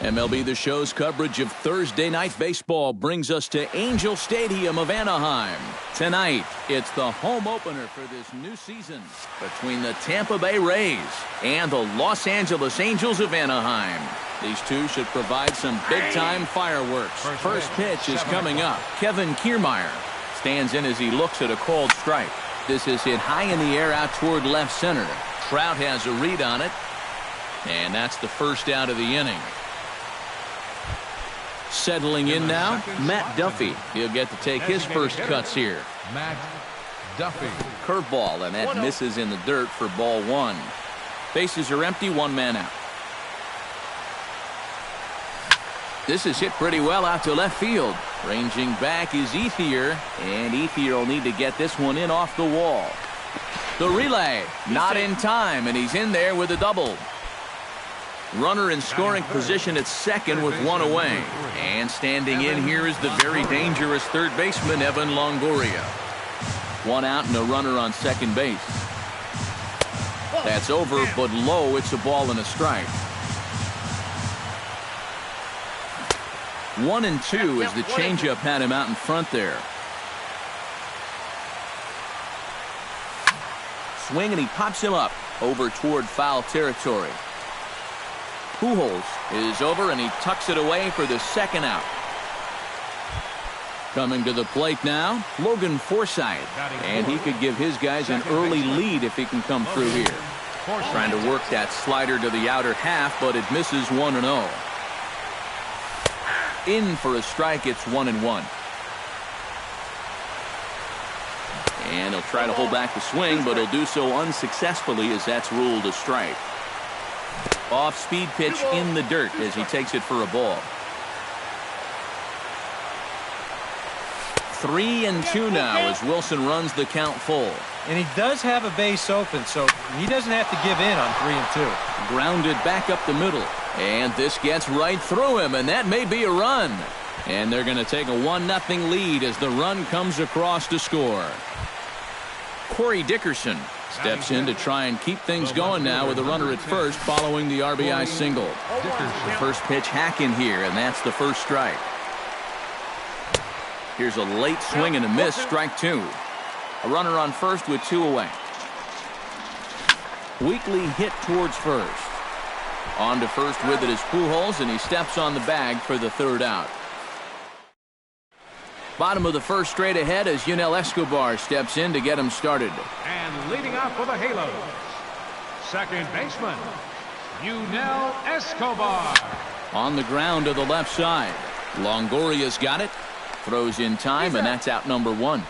MLB The Show's coverage of Thursday Night Baseball brings us to Angel Stadium of Anaheim. Tonight, it's the home opener for this new season between the Tampa Bay Rays and the Los Angeles Angels of Anaheim. These two should provide some big-time fireworks. First pitch is coming up. Kevin Kiermaier stands in as he looks at a called strike. This is hit high in the air out toward left center. Trout has a read on it, and that's the first out of the inning. Settling in now, Matt Duffy. He'll get to take his first cuts here. Matt Duffy. Curveball, and that misses in the dirt for ball one. Bases are empty, one man out. This is hit pretty well out to left field. Ranging back is Ethier, and Ethier will need to get this one in off the wall. The relay, not in time, and he's in there with a double. Runner in scoring position at second with one away. And standing in here is the very dangerous third baseman, Evan Longoria. One out and a runner on second base. That's over, but low. It's a ball and a strike. 1-2 as the changeup had him out in front there. Swing, and he pops him up over toward foul territory. Pujols is over, and he tucks it away for the second out. Coming to the plate now, Logan Forsythe, and he could give his guys an early lead if he can come through here. Trying to work that slider to the outer half, but it misses 1-0. In for a strike, it's 1-1. And he'll try to hold back the swing, but he'll do so unsuccessfully as that's ruled a strike. Off-speed pitch in the dirt as he takes it for a ball. 3-2 now as Wilson runs the count full. And he does have a base open, so he doesn't have to give in on 3-2. Grounded back up the middle. And this gets right through him, and that may be a run. And they're going to take a 1-0 lead as the run comes across to score. Corey Dickerson steps in to try and keep things going now with a runner at first following the RBI single. The first pitch hack in here, and that's the first strike. Here's a late swing and a miss, strike two. A runner on first with two away. Weakly hit towards first. On to first with it is Pujols, and he steps on the bag for the third out. Bottom of the first straight ahead as Yunel Escobar steps in to get him started. And leading off for the Halos, second baseman, Yunel Escobar. On the ground to the left side. Longoria's got it. Throws in time, and that's out number one.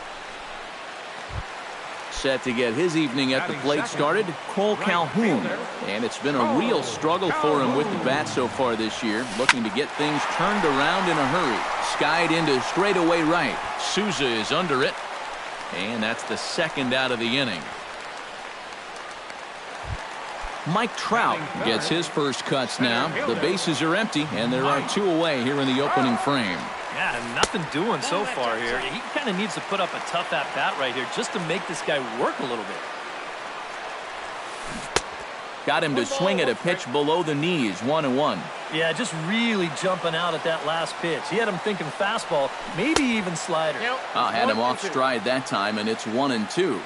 Set to get his evening at the plate started, Cole Calhoun. And it's been a real struggle for him with the bat so far this year, looking to get things turned around in a hurry. Skied into straightaway right. Souza is under it, and that's the second out of the inning. Mike Trout gets his first cuts now. The bases are empty, and there are two away here in the opening frame. Yeah, nothing doing so far here. He kind of needs to put up a tough at-bat right here just to make this guy work a little bit. Got him to swing at a pitch below the knees, 1-1. Yeah, just really jumping out at that last pitch. He had him thinking fastball, maybe even slider. Had him off stride that time, and it's 1-2.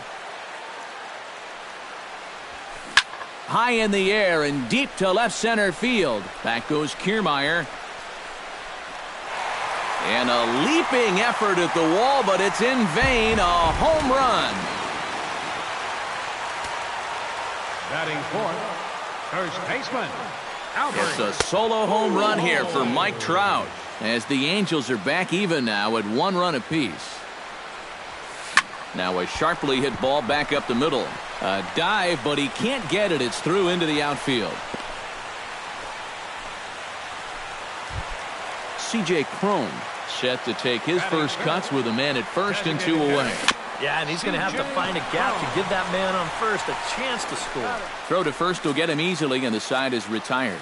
High in the air and deep to left center field. Back goes Kiermaier. And a leaping effort at the wall, but it's in vain. A home run. Batting fourth, first baseman, Albert. It's a solo home run here for Mike Trout as the Angels are back even now at one run apiece. Now a sharply hit ball back up the middle. A dive, but he can't get it. It's through into the outfield. C.J. Cron set to take his first cuts with a man at first and two away. Yeah, and he's going to have to find a gap to give that man on first a chance to score. Throw to first will get him easily, and the side is retired.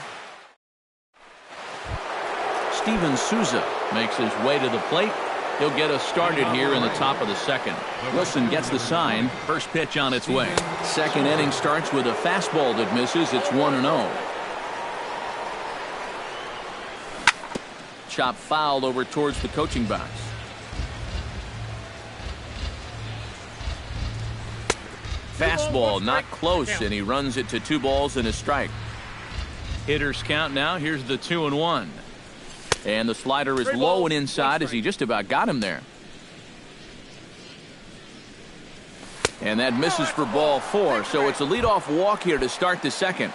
Steven Souza makes his way to the plate. He'll get us started here in the top of the second. Wilson gets the sign. First pitch on its way. Second inning starts with a fastball that misses. It's 1-0. chop foul over towards the coaching box. Fastball not close, and he runs it to 2 balls and a strike. Hitters count now. Here's the 2-1. And the slider is low and inside as he just about got him there. And that misses for ball 4, so it's a leadoff walk here to start the second.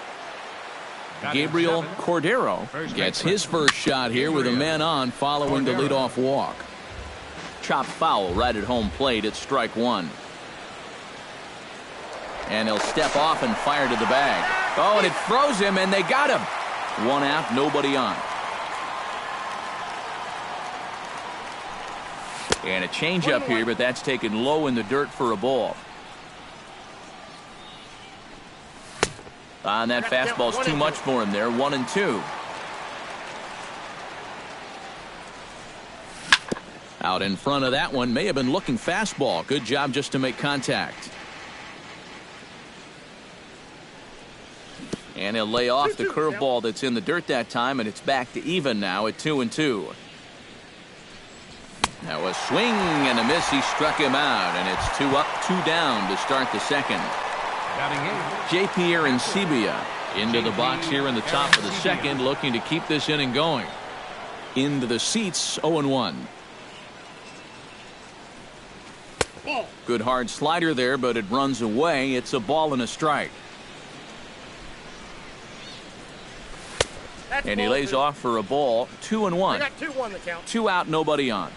Gabriel Cordero gets his first shot here with a man on following the leadoff walk. Chop foul right at home plate. It's strike 1. And he'll step off and fire to the bag. Oh, and it froze him, and they got him. 1 out, nobody on. And a changeup here, but that's taken low in the dirt for a ball. And that fastball's too much for him there. 1-2. Out in front of that one, may have been looking fastball. Good job just to make contact. And he'll lay off the curveball that's in the dirt that time, and it's back to even now at 2-2. Now a swing and a miss. He struck him out, and it's 2 up, 2 down to start the second. J.P. Arancibia into the box here in the top of the second, looking to keep this inning going. Into the seats, 0-1. Good hard slider there, but it runs away. It's a ball and a strike. And he lays off for a ball. 2-1. 2 out, nobody on.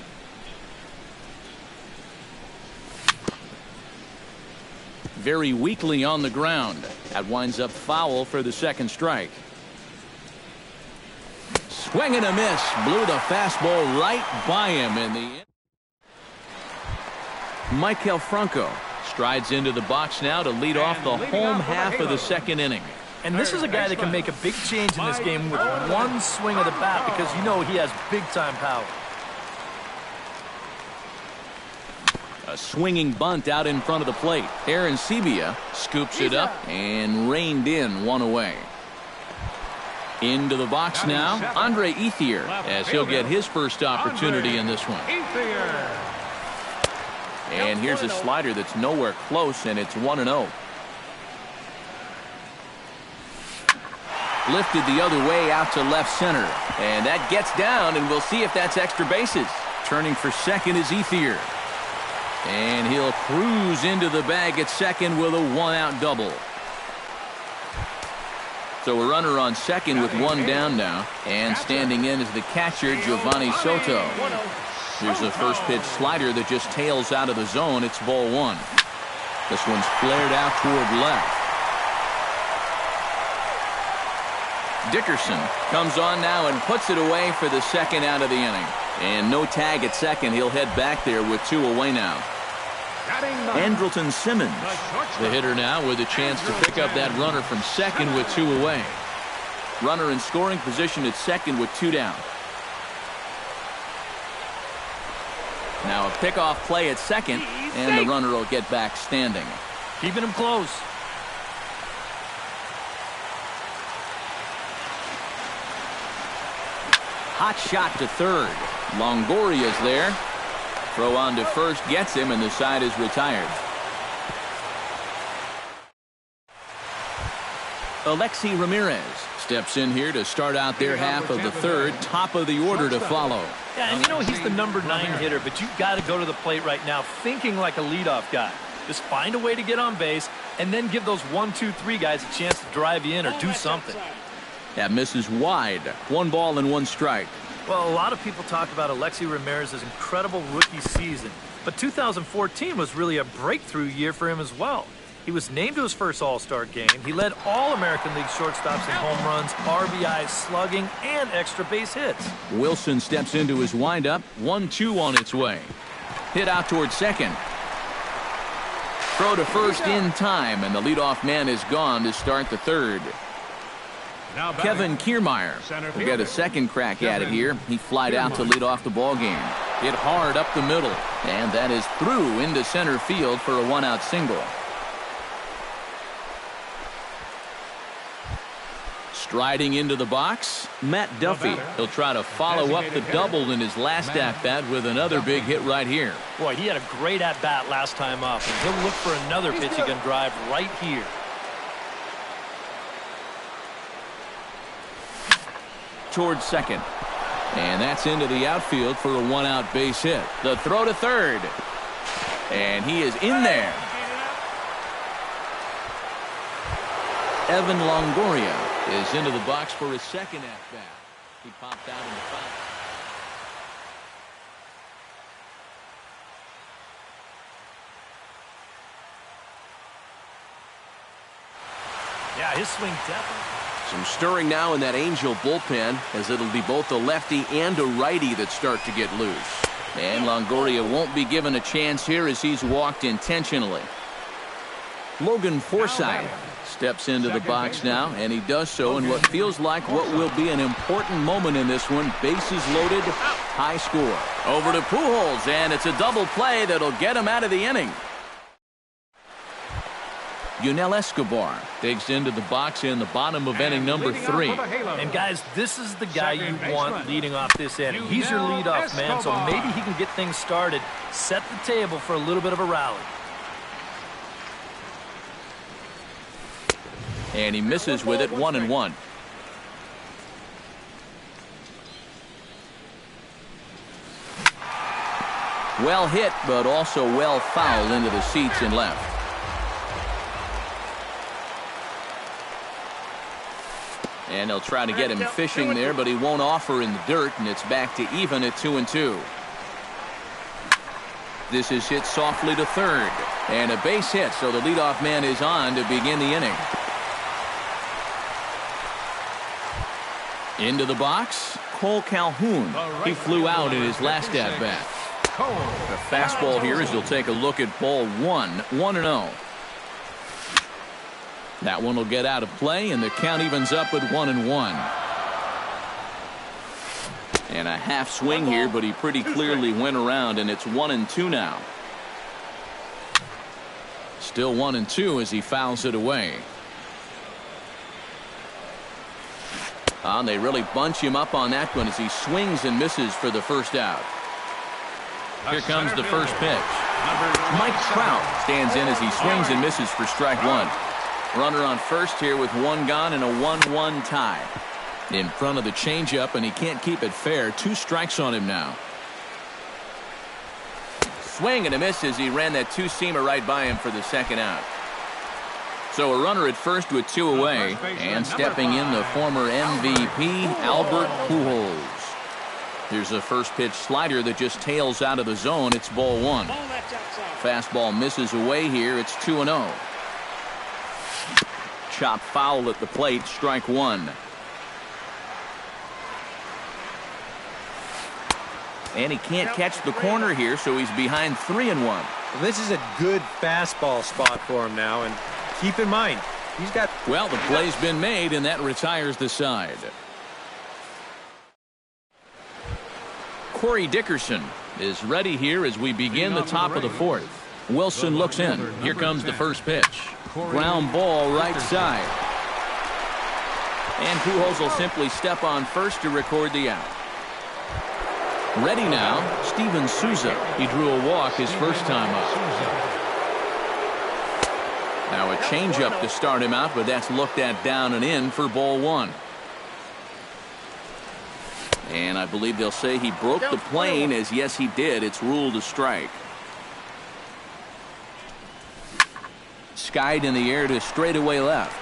Very weakly on the ground. That winds up foul for the second strike. Swing and a miss. Blew the fastball right by him in the. Maikel Franco strides into the box now to lead off the home half of the second inning. And this is a guy that can make a big change in this game with one swing of the bat, because you know he has big-time power. A swinging bunt out in front of the plate. Arancibia scoops it up and reined in, 1 away. Into the box now, Andre Ethier, as he'll get his first opportunity in this one. And here's a slider that's nowhere close, and it's 1-0. Lifted the other way out to left center. And that gets down, and we'll see if that's extra bases. Turning for second is Ethier. And he'll cruise into the bag at second with a 1-out double. So a runner on second with 1 down now. And standing in is the catcher, Giovanni Soto. Here's the first pitch slider that just tails out of the zone. It's ball 1. This one's flared out toward left. Dickerson comes on now and puts it away for the second out of the inning. And no tag at second. He'll head back there with 2 away now. Andrelton Simmons, the hitter now, with a chance to pick up that runner from second with 2 away. Runner in scoring position at second with 2 down. Now a pickoff play at second, and the runner will get back standing. Keeping him close. Hot shot to third. Longoria's there. Throw on to first gets him, and the side is retired. Alexi Ramirez steps in here to start out their half of the third. Top of the order to follow. Yeah, and you know he's the number 9 hitter, but you've got to go to the plate right now thinking like a leadoff guy. Just find a way to get on base, and then give those 1, 2, 3 guys a chance to drive you in or do something. That misses wide. 1 ball and 1 strike. Well, a lot of people talk about Alexi Ramirez's incredible rookie season, but 2014 was really a breakthrough year for him as well. He was named to his first All-Star game. He led all American League shortstops in home runs, RBIs, slugging, and extra base hits. Wilson steps into his windup. 1-2 on its way. Hit out towards second. Throw to first in time, and the leadoff man is gone to start the third. Kevin Kiermaier will get a second crack at it here. He flied out to lead off the ball game. Hit hard up the middle, and that is through into center field for a 1-out single. Striding into the box, Matt Duffy. He'll try to follow up the double in his last at-bat with another big hit right here. Boy, he had a great at-bat last time up, and he'll look for another pitch he can drive right here. Towards second. And that's into the outfield for a one-out base hit. The throw to third. And he is in there. Evan Longoria is into the box for his second at-bat. He popped out in the foul. Yeah, his swing definitely. Some stirring now in that Angel bullpen, as it'll be both a lefty and a righty that start to get loose. And Longoria won't be given a chance here as he's walked intentionally. Logan Forsythe steps into the box now, and he does so in what feels like what will be an important moment in this one. Bases loaded, high score. Over to Pujols, and it's a double play that'll get him out of the inning. Yunel Escobar digs into the box in the bottom of inning number 3. And guys, this is the guy you want leading off this inning. He's your leadoff man, so maybe he can get things started, set the table for a little bit of a rally. And he misses with it, 1-1. Well hit, but also well fouled into the seats and left. And they'll try to get him fishing there, but he won't offer in the dirt, and it's back to even at 2-2. This is hit softly to third, and a base hit, so the leadoff man is on to begin the inning. Into the box, Cole Calhoun. He flew out in his last at-bat. The fastball here as he'll take a look at ball 1, 1-0. That one will get out of play, and the count evens up at 1-1. And a half swing here, but he pretty clearly went around, and it's 1-2 now. Still 1-2 as he fouls it away. They really bunch him up on that one as he swings and misses for the first out. Here comes the first pitch. Mike Trout stands in as he swings and misses for strike 1. Runner on first here with one gone and a 1-1 tie. In front of the changeup, and he can't keep it fair. 2 strikes on him now. Swing and a miss as he ran that two-seamer right by him for the second out. So a runner at first with 2 away, and stepping in the former MVP, Albert Pujols. Here's a first pitch slider that just tails out of the zone. It's ball 1. Fastball misses away here. It's 2-0. Chop foul at the plate, strike 1. And he can't catch the corner here, so he's behind 3-1. Well, this is a good fastball spot for him now, and keep in mind, he's got... Well, the play's been made, and that retires the side. Corey Dickerson is ready here as we begin the top of the 4th. Wilson looks in. Here comes the first pitch. Ground ball right side. And Pujols will simply step on first to record the out. Ready now, Steven Souza. He drew a walk his first time up. Now a changeup to start him out, but that's looked at down and in for ball 1. And I believe they'll say he broke the plane, as yes he did. It's ruled a strike. Skied in the air to straightaway left.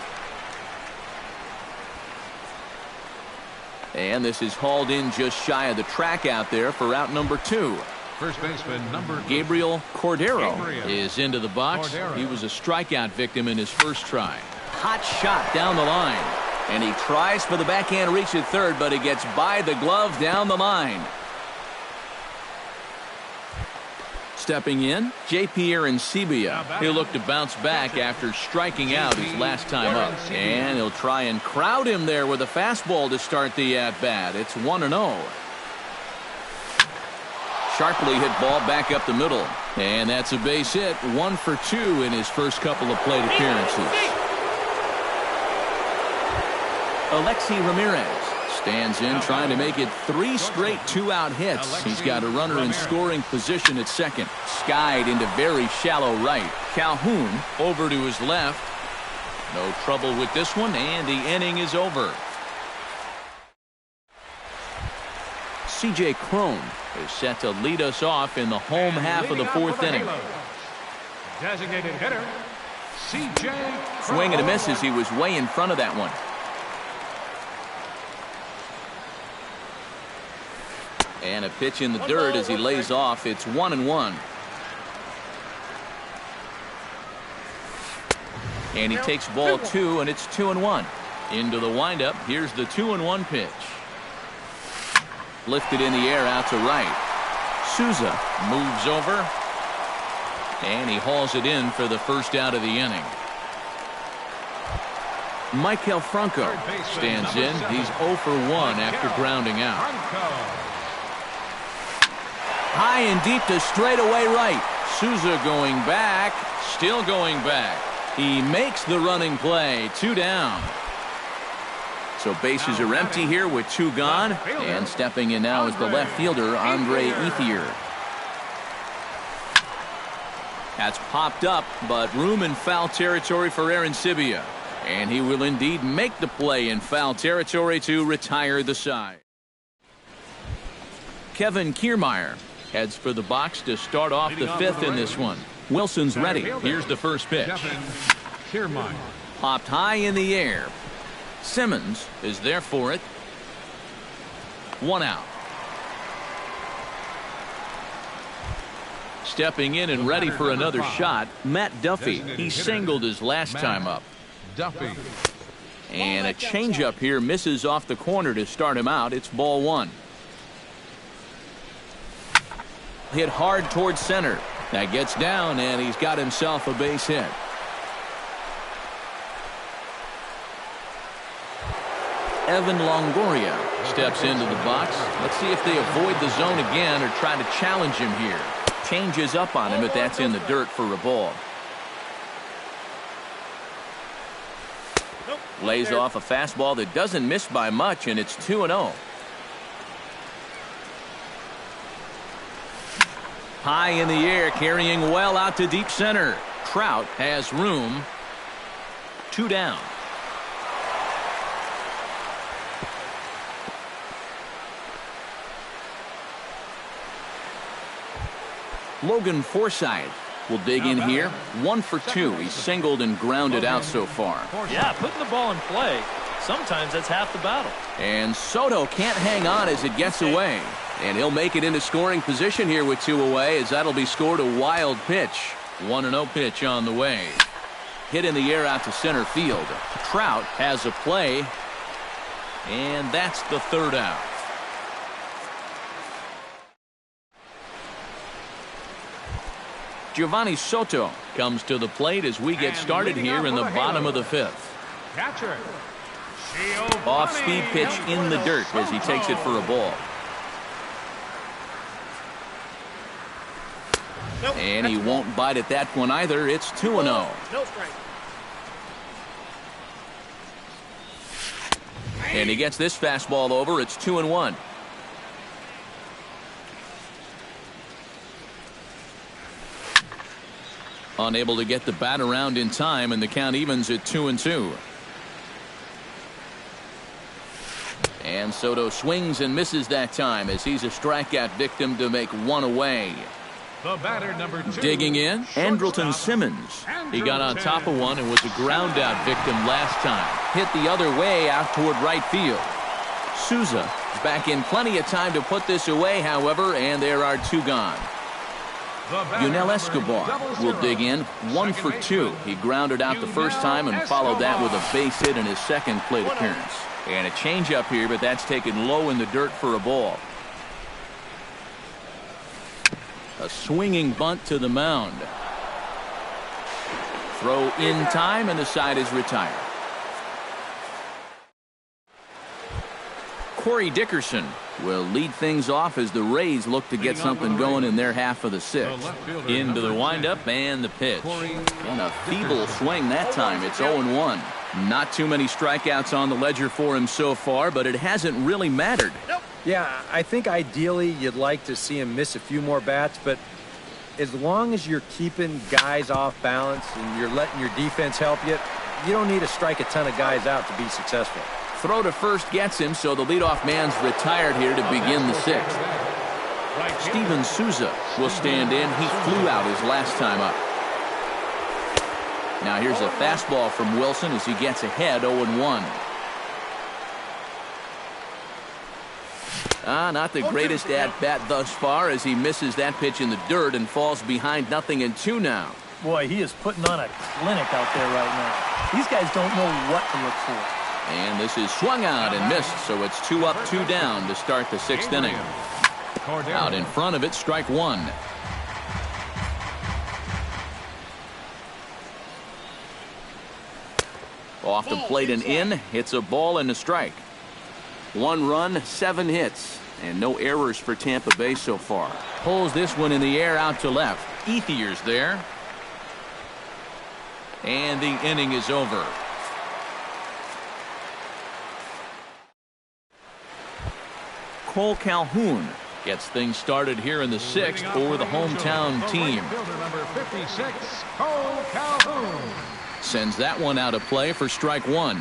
And this is hauled in just shy of the track out there for out number 2. First baseman number Gabriel Cordero is into the box. He was a strikeout victim in his first try. Hot shot down the line. And he tries for the backhand reach at third, but he gets by the glove down the line. Stepping in, J.P. Arancibia. He'll look to bounce back after striking out his last time up. And he'll try and crowd him there with a fastball to start the at-bat. It's 1-0. Sharply hit ball back up the middle. And that's a base hit. 1 for 2 in his first couple of plate appearances. Alexi Ramirez stands in, trying to make it 3 straight 2-out hits. He's got a runner in scoring position at second. Skied into very shallow right. Calhoun over to his left. No trouble with this one, and the inning is over. C.J. Cron is set to lead us off in the home half of the 4th inning. Designated hitter, C.J. Swing and a miss as he was way in front of that one. And a pitch in the dirt as he lays off. It's 1-1. And he takes ball 2, and it's 2-1. Into the windup. Here's the 2-1 pitch. Lifted in the air out to right. Souza moves over. And he hauls it in for the first out of the inning. Michael Franco stands in. He's 0 for 1 after grounding out. High and deep to straightaway right. Souza going back. Still going back. He makes the running play. 2 down. So bases are empty here with 2 gone. And stepping in now is the left fielder, Andre Ethier. That's popped up, but room in foul territory for Aaron Sibia. And he will indeed make the play in foul territory to retire the side. Kevin Kiermaier heads for the box to start off the 5th in this one. Wilson's ready. Here's the first pitch. Popped high in the air. Simmons is there for it. 1 out. Stepping in and ready for another shot, Matt Duffy. He singled his last time up. Duffy. And a changeup here misses off the corner to start him out. It's ball 1. Hit hard towards center. That gets down, and he's got himself a base hit. Evan Longoria steps into the box. Let's see if they avoid the zone again or try to challenge him here. Changes up on him, but that's in the dirt for a ball. Lays off a fastball that doesn't miss by much, and it's 2-0. High in the air, carrying well out to deep center. Trout has room. 2 down. Logan Forsythe will dig in here. 1 for 2. He's singled and grounded out so far. Yeah, putting the ball in play, sometimes that's half the battle. And Soto can't hang on as it gets away. And he'll make it into scoring position here with 2 away, as that'll be scored a wild pitch. 1-0 pitch on the way. Hit in the air out to center field. Trout has a play. And that's the 3rd out. Giovanni Soto comes to the plate as we get started here in the bottom of the 5th. Catcher. Off-speed pitch in the dirt as he takes it for a ball. And he won't bite at that one either. It's 2-0. No strike. And he gets this fastball over. It's 2-1. Unable to get the bat around in time, and the count evens at 2-2. And Soto swings and misses that time as he's a strikeout victim to make 1 away. The batter, number 2. Digging in, Andrelton Simmons. He got on top of one and was a ground out victim last time. Hit the other way out toward right field. Souza is back in plenty of time to put this away, however, and there are 2 gone. Yunel Escobar will dig in. 1 for 2. He grounded out the first time and followed that with a base hit in his second plate appearance. And a changeup here, but that's taken low in the dirt for a ball. A swinging bunt to the mound. Throw in time, and the side is retired. Corey Dickerson will lead things off as the Rays look to get something going in their half of the 6th. Into the windup and the pitch. And a feeble swing that time. It's 0-1. Not too many strikeouts on the ledger for him so far, but it hasn't really mattered. Yeah, I think ideally you'd like to see him miss a few more bats, but as long as you're keeping guys off balance and you're letting your defense help you, you don't need to strike a ton of guys out to be successful. Throw to first gets him, so the leadoff man's retired here to begin the sixth. Steven Souza will stand in. He flew out his last time up. Now here's a fastball from Wilson as he gets ahead 0-1. Not the greatest at-bat thus far as he misses that pitch in the dirt and falls behind 0-2 now. Boy, he is putting on a clinic out there right now. These guys don't know what to look for. And this is swung out and missed, so it's 2 up, 2 down to start the sixth inning. Out in front of it, strike one. Off the plate and in, hits a ball and a strike. 1 run, 7 hits, and no errors for Tampa Bay so far. Pulls this one in the air out to left. Ethier's there. And the inning is over. Cole Calhoun gets things started here in the sixth for the hometown team. Number 56, Cole Calhoun. Sends that one out of play for strike one.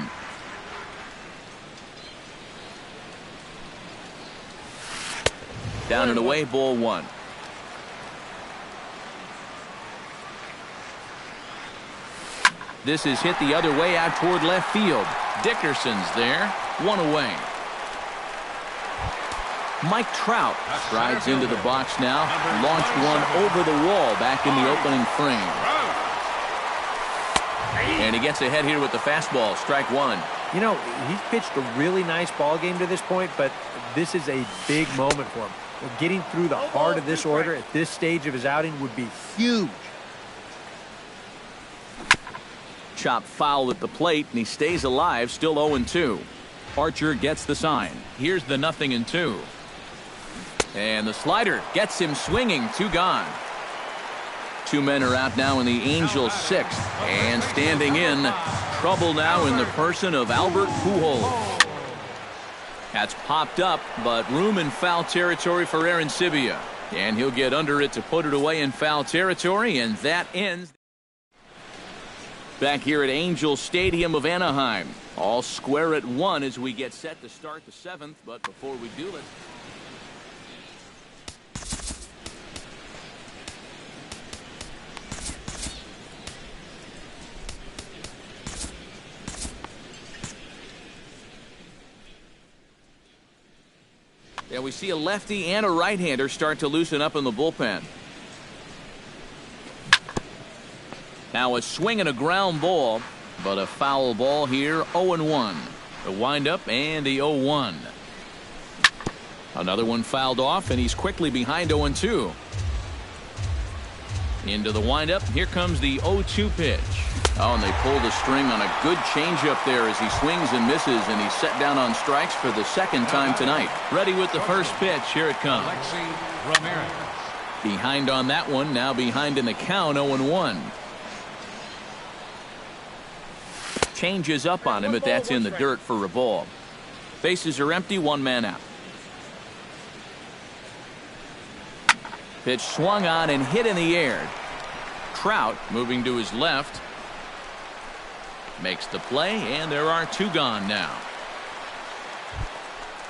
Down and away, ball one. This is hit the other way out toward left field. Dickerson's there, 1 away. Mike Trout strides into the box now, launched one over the wall back in the opening frame. And he gets ahead here with the fastball, strike one. You know, he's pitched a really nice ball game to this point, but this is a big moment for him. Getting through the heart of this order at this stage of his outing would be huge. Chop foul at the plate, and he stays alive, still 0-2. Archer gets the sign. Here's the 0-2. And the slider gets him swinging, 2 gone. 2 men are out now in the Angels' sixth. And standing in, trouble now in the person of Albert Pujols. That's popped up, but room in foul territory for Aaron Sibia. And he'll get under it to put it away in foul territory, and that ends. Back here at Angel Stadium of Anaheim. All square at 1 as we get set to start the 7th. But before we do, let's... Yeah, we see a lefty and a right-hander start to loosen up in the bullpen. Now a swing and a ground ball, but a foul ball here, 0-1. The windup and the 0-1. Another one fouled off, and he's quickly behind 0-2. Into the windup, here comes the 0-2 pitch. Oh, and they pull the string on a good changeup there as he swings and misses, and he's set down on strikes for the second time tonight. Ready with the first pitch, here it comes. Behind on that one, now behind in the count, 0-1. Changes up on him, but that's in the dirt for a ball. Bases are empty, 1 man out. Pitch swung on and hit in the air. Trout moving to his left. Makes the play, and there are 2 gone now.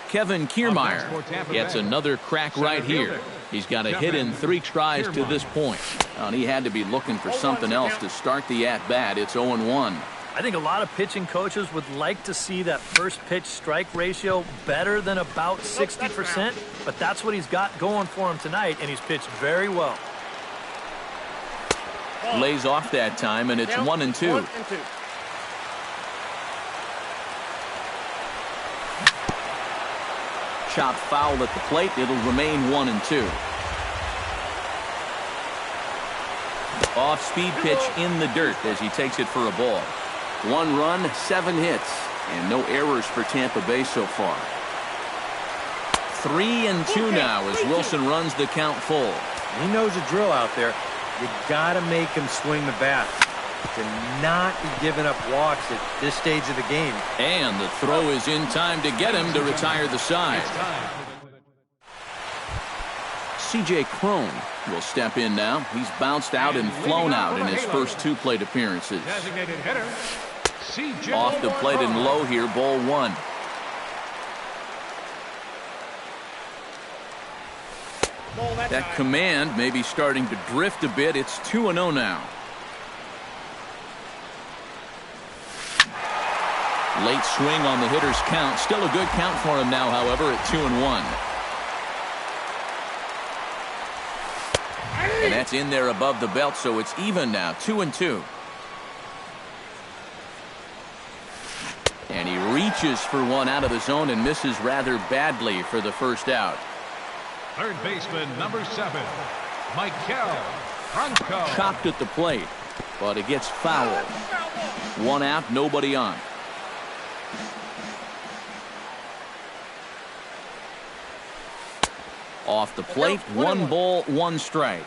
Kevin Kiermaier gets another crack right here. He's got a hit in 3 tries to this point. And he had to be looking for something else to start the at-bat. It's 0-1. I think a lot of pitching coaches would like to see that first pitch strike ratio better than about 60%, but that's what he's got going for him tonight, and he's pitched very well. Lays off that time, and it's 1-2. Chop foul at the plate. It'll remain 1-2. Off-speed pitch in the dirt as he takes it for a ball. 1 run, 7 hits, and no errors for Tampa Bay so far. 3-2 now as Wilson runs the count full. He knows the drill out there. You gotta make him swing the bat. to not be giving up walks at this stage of the game. And the throw is in time to get him to retire the side. C.J. Crone will step in now. He's bounced out and flown out in his first 2 plate appearances. Designated hitter, C.J. Off the plate and low here, ball 1. That command may be starting to drift a bit. It's 2-0 now. Late swing on the hitter's count. Still a good count for him now, however, at 2-1. And that's in there above the belt, so it's even now, 2-2. And he reaches for one out of the zone and misses rather badly for the first out. Third baseman, number 7, Michael Franco. Chopped at the plate, but it gets fouled. 1 out, nobody on. Off the plate, 1 ball, 1 strike.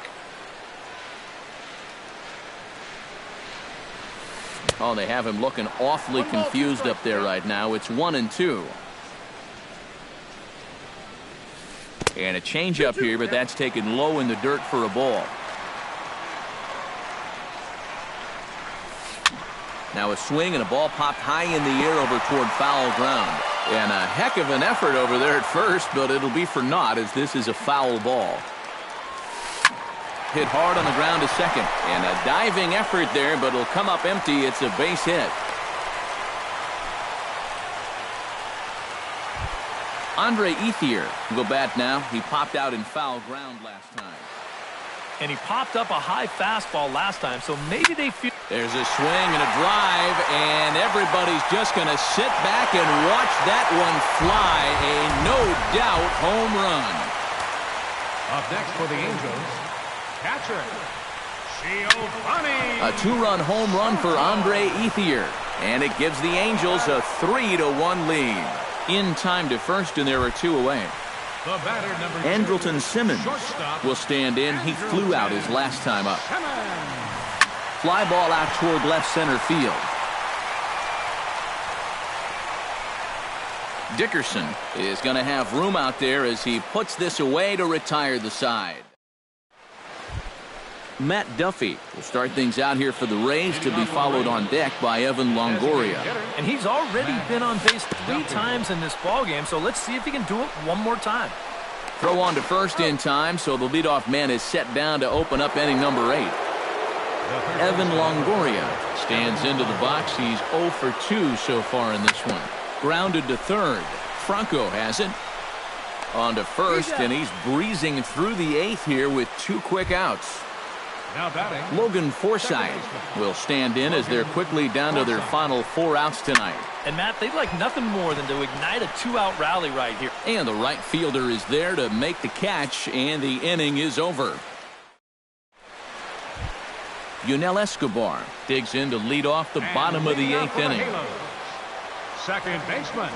Oh, they have him looking awfully confused up there right now. It's 1-2. And a changeup here, but that's taken low in the dirt for a ball. Now a swing and a ball popped high in the air over toward foul ground. And a heck of an effort over there at first, but it'll be for naught as this is a foul ball. Hit hard on the ground to second. And a diving effort there, but it'll come up empty. It's a base hit. Andre Ethier will bat now. He popped out in foul ground last time. And he popped up a high fastball last time, so maybe they feel... There's a swing and a drive, and everybody's just going to sit back and watch that one fly. A no-doubt home run. Up next for the Angels, catcher, Giovanni. A 2-run home run for Andre Ethier, and it gives the Angels a 3-1 lead. In time to first, and there are 2 away. The batter, number 2, Andrelton Simmons will stand in. He flew out his last time up. Fly ball out toward left center field. Dickerson is going to have room out there as he puts this away to retire the side. Matt Duffy will start things out here for the Rays, to be followed on deck by Evan Longoria. And he's already been on base 3 times in this ballgame, so let's see if he can do it one more time. Throw on to first in time, so the leadoff man is set down to open up inning number 8. Evan Longoria stands into the box. He's 0 for 2 so far in this one. Grounded to third. Franco has it. On to first, and he's breezing through the 8th here with 2 quick outs. Now batting, Logan Forsythe will stand in as they're quickly down to their final 4 outs tonight. And Matt, they'd like nothing more than to ignite a 2-out rally right here. And the right fielder is there to make the catch, and the inning is over. Yunel Escobar digs in to lead off the bottom of the 8th inning. Second baseman,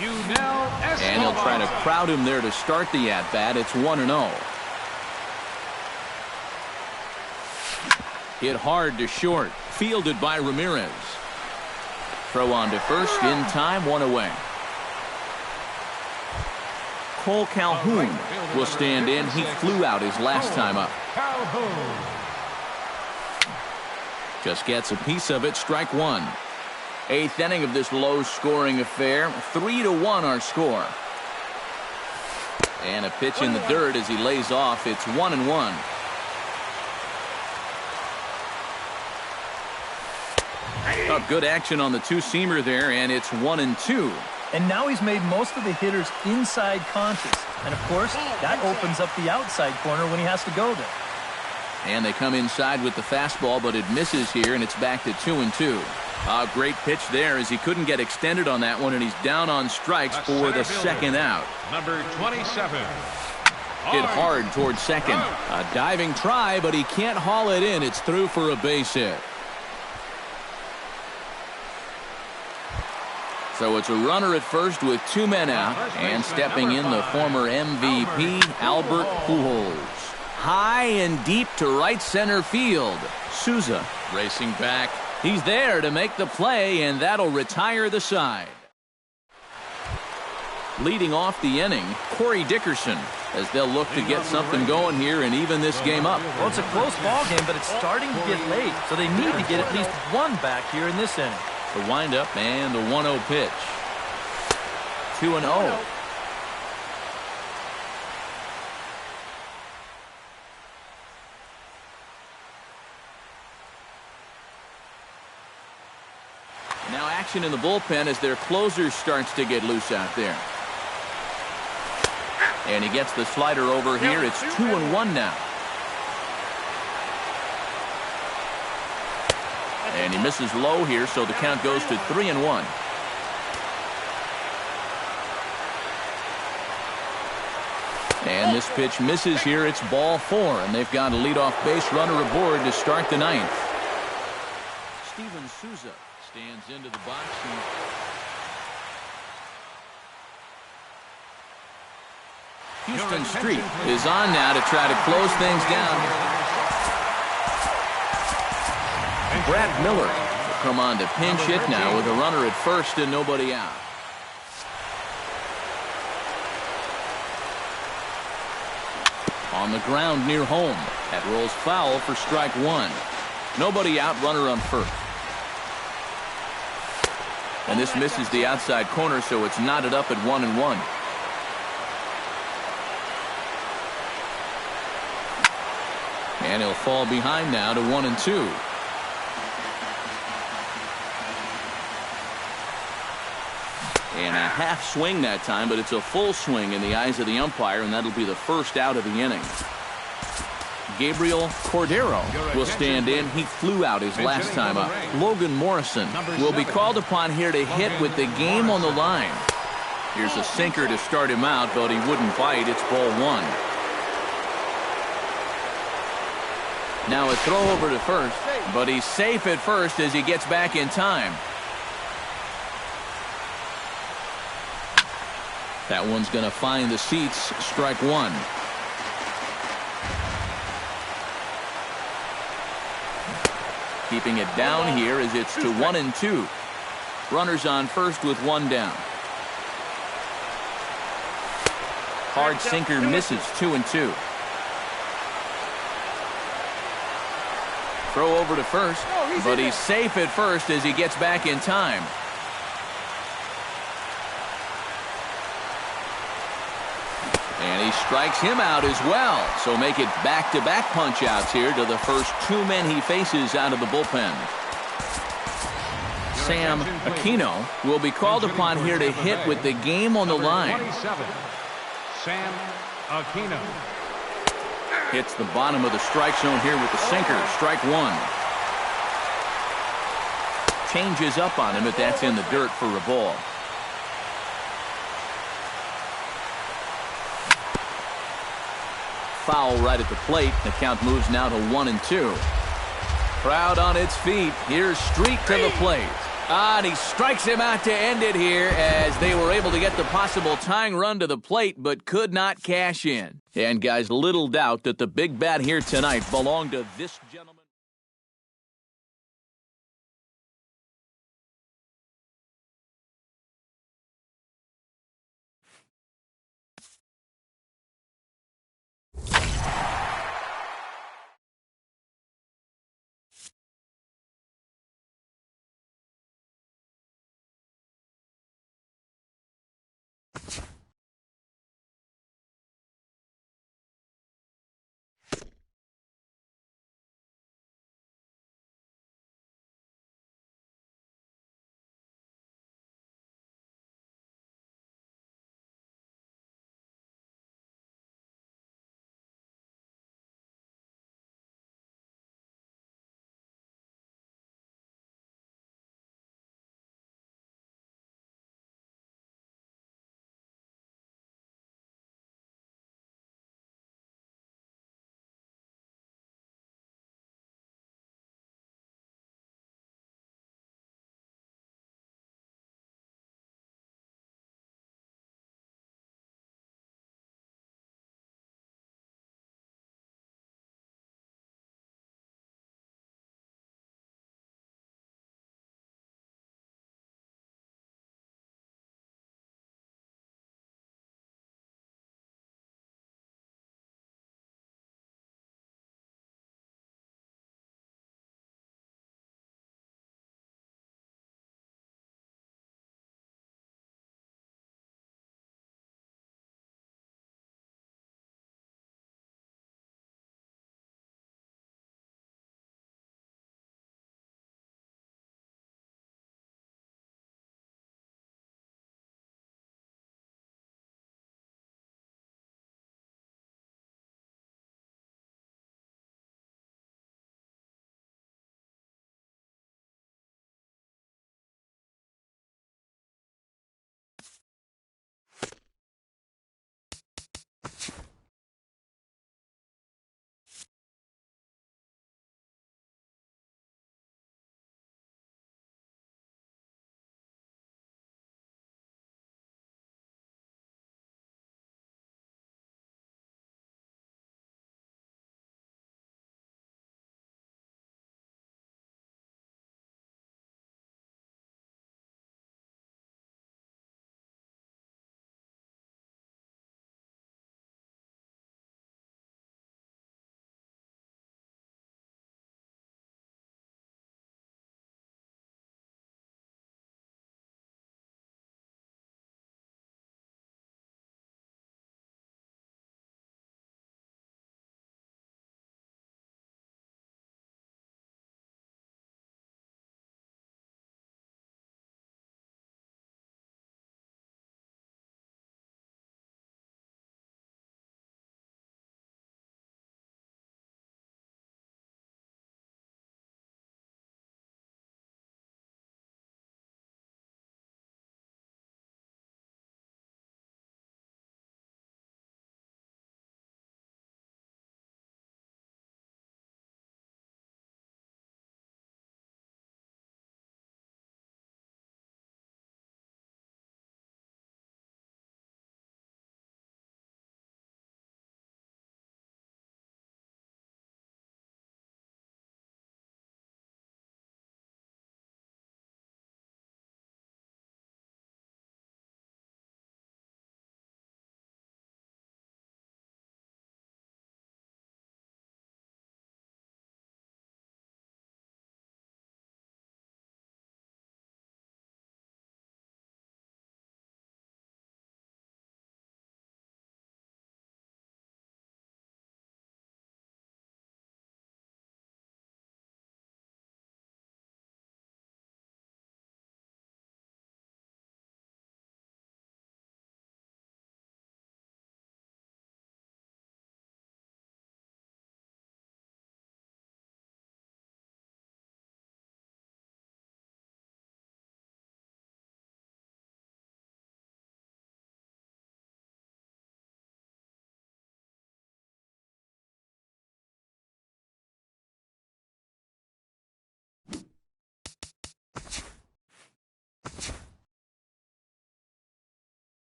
Yunel Escobar. And he'll try to crowd him there to start the at-bat. It's 1-0. Hit hard to short. Fielded by Ramirez. Throw on to first in time, 1 away. Cole Calhoun will stand in. He flew out his last time up. Just gets a piece of it. Strike 1. 8th inning of this low-scoring affair. 3-1 our score. And a pitch in the dirt as he lays off. It's 1-1. Good action on the 2-seamer there, and it's 1-2. And now he's made most of the hitters inside conscious. And, of course, that opens up the outside corner when he has to go there. And they come inside with the fastball, but it misses here, and it's back to 2-2. A great pitch there as he couldn't get extended on that one, and he's down on strikes for the second out. Number 27. Hit hard towards second. A diving try, but he can't haul it in. It's through for a base hit. So it's a runner at first with 2 men out, and stepping in the former MVP, Albert Pujols. high and deep to right center field. Souza racing back. He's there to make the play, and that'll retire the side. Leading off the inning, Corey Dickerson, as they'll look to get something going here and even this game up. Well, it's a close ball game, but it's starting to get late, so they need to get at least one back here in this inning. The windup and the 1-0 pitch. 2-0. Now action in the bullpen as their closer starts to get loose out there. And he gets the slider over here. It's 2-1 now. And he misses low here, so the count goes to 3-1. And this pitch misses here. It's ball 4, and they've got a leadoff base runner aboard to start the ninth. Steven Souza stands into the box. Houston Street is on now to try to close things down. Brad Miller will come on to pinch hit now with a runner at first and nobody out. On the ground near home. That rolls foul for strike 1. Nobody out, runner on first. And this misses the outside corner, so it's knotted up at 1-1. And he'll fall behind now to 1-2. And a half swing that time, but it's a full swing in the eyes of the umpire, and that'll be the first out of the inning. Gabriel Cordero will stand in. He flew out his last time up. Logan Morrison will be called upon here to hit with the game on the line. Here's a sinker to start him out, but he wouldn't bite. It's ball 1. Now a throw over to first, but he's safe at first as he gets back in time. That one's going to find the seats. Strike 1. Keeping it down here as it's to 1-2. Runners on first with 1 down. Hard sinker misses. 2-2. Throw over to first, but he's safe at first as he gets back in time. And he strikes him out as well. So make it back-to-back punch-outs here to the first 2 men he faces out of the bullpen. Sam Aquino will be called upon here to hit with the game on the line. 27, Sam Aquino. Hits the bottom of the strike zone here with the sinker. Strike 1. Changes up on him, but that's in the dirt for a ball. Foul right at the plate. The count moves now to 1-2. Crowd on its feet. Here's Street to the plate. And he strikes him out to end it here as they were able to get the possible tying run to the plate but could not cash in. And guys, little doubt that the big bat here tonight belonged to this gentleman.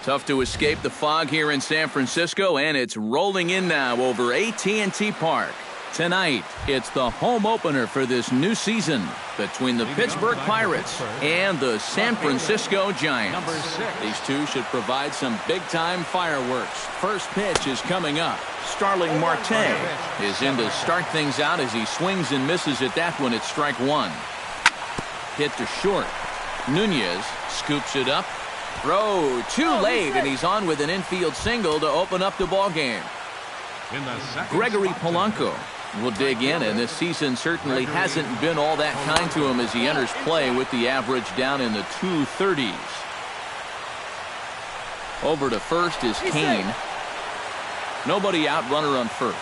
Tough to escape the fog here in San Francisco, and it's rolling in now over AT&T Park. Tonight, it's the home opener for this new season between the Pittsburgh Pirates and the San Francisco Giants. These two should provide some big-time fireworks. First pitch is coming up. Starling Marte is in to start things out as he swings and misses at that one. It's strike one. Hit to short. Nunez scoops it up. Throw too late, and he's on with an infield single to open up the ball game. Gregory Polanco will dig in, and this season certainly hasn't been all that kind to him as he enters play with the average down in the 230s. Over to first is Kane. Nobody out, runner on first.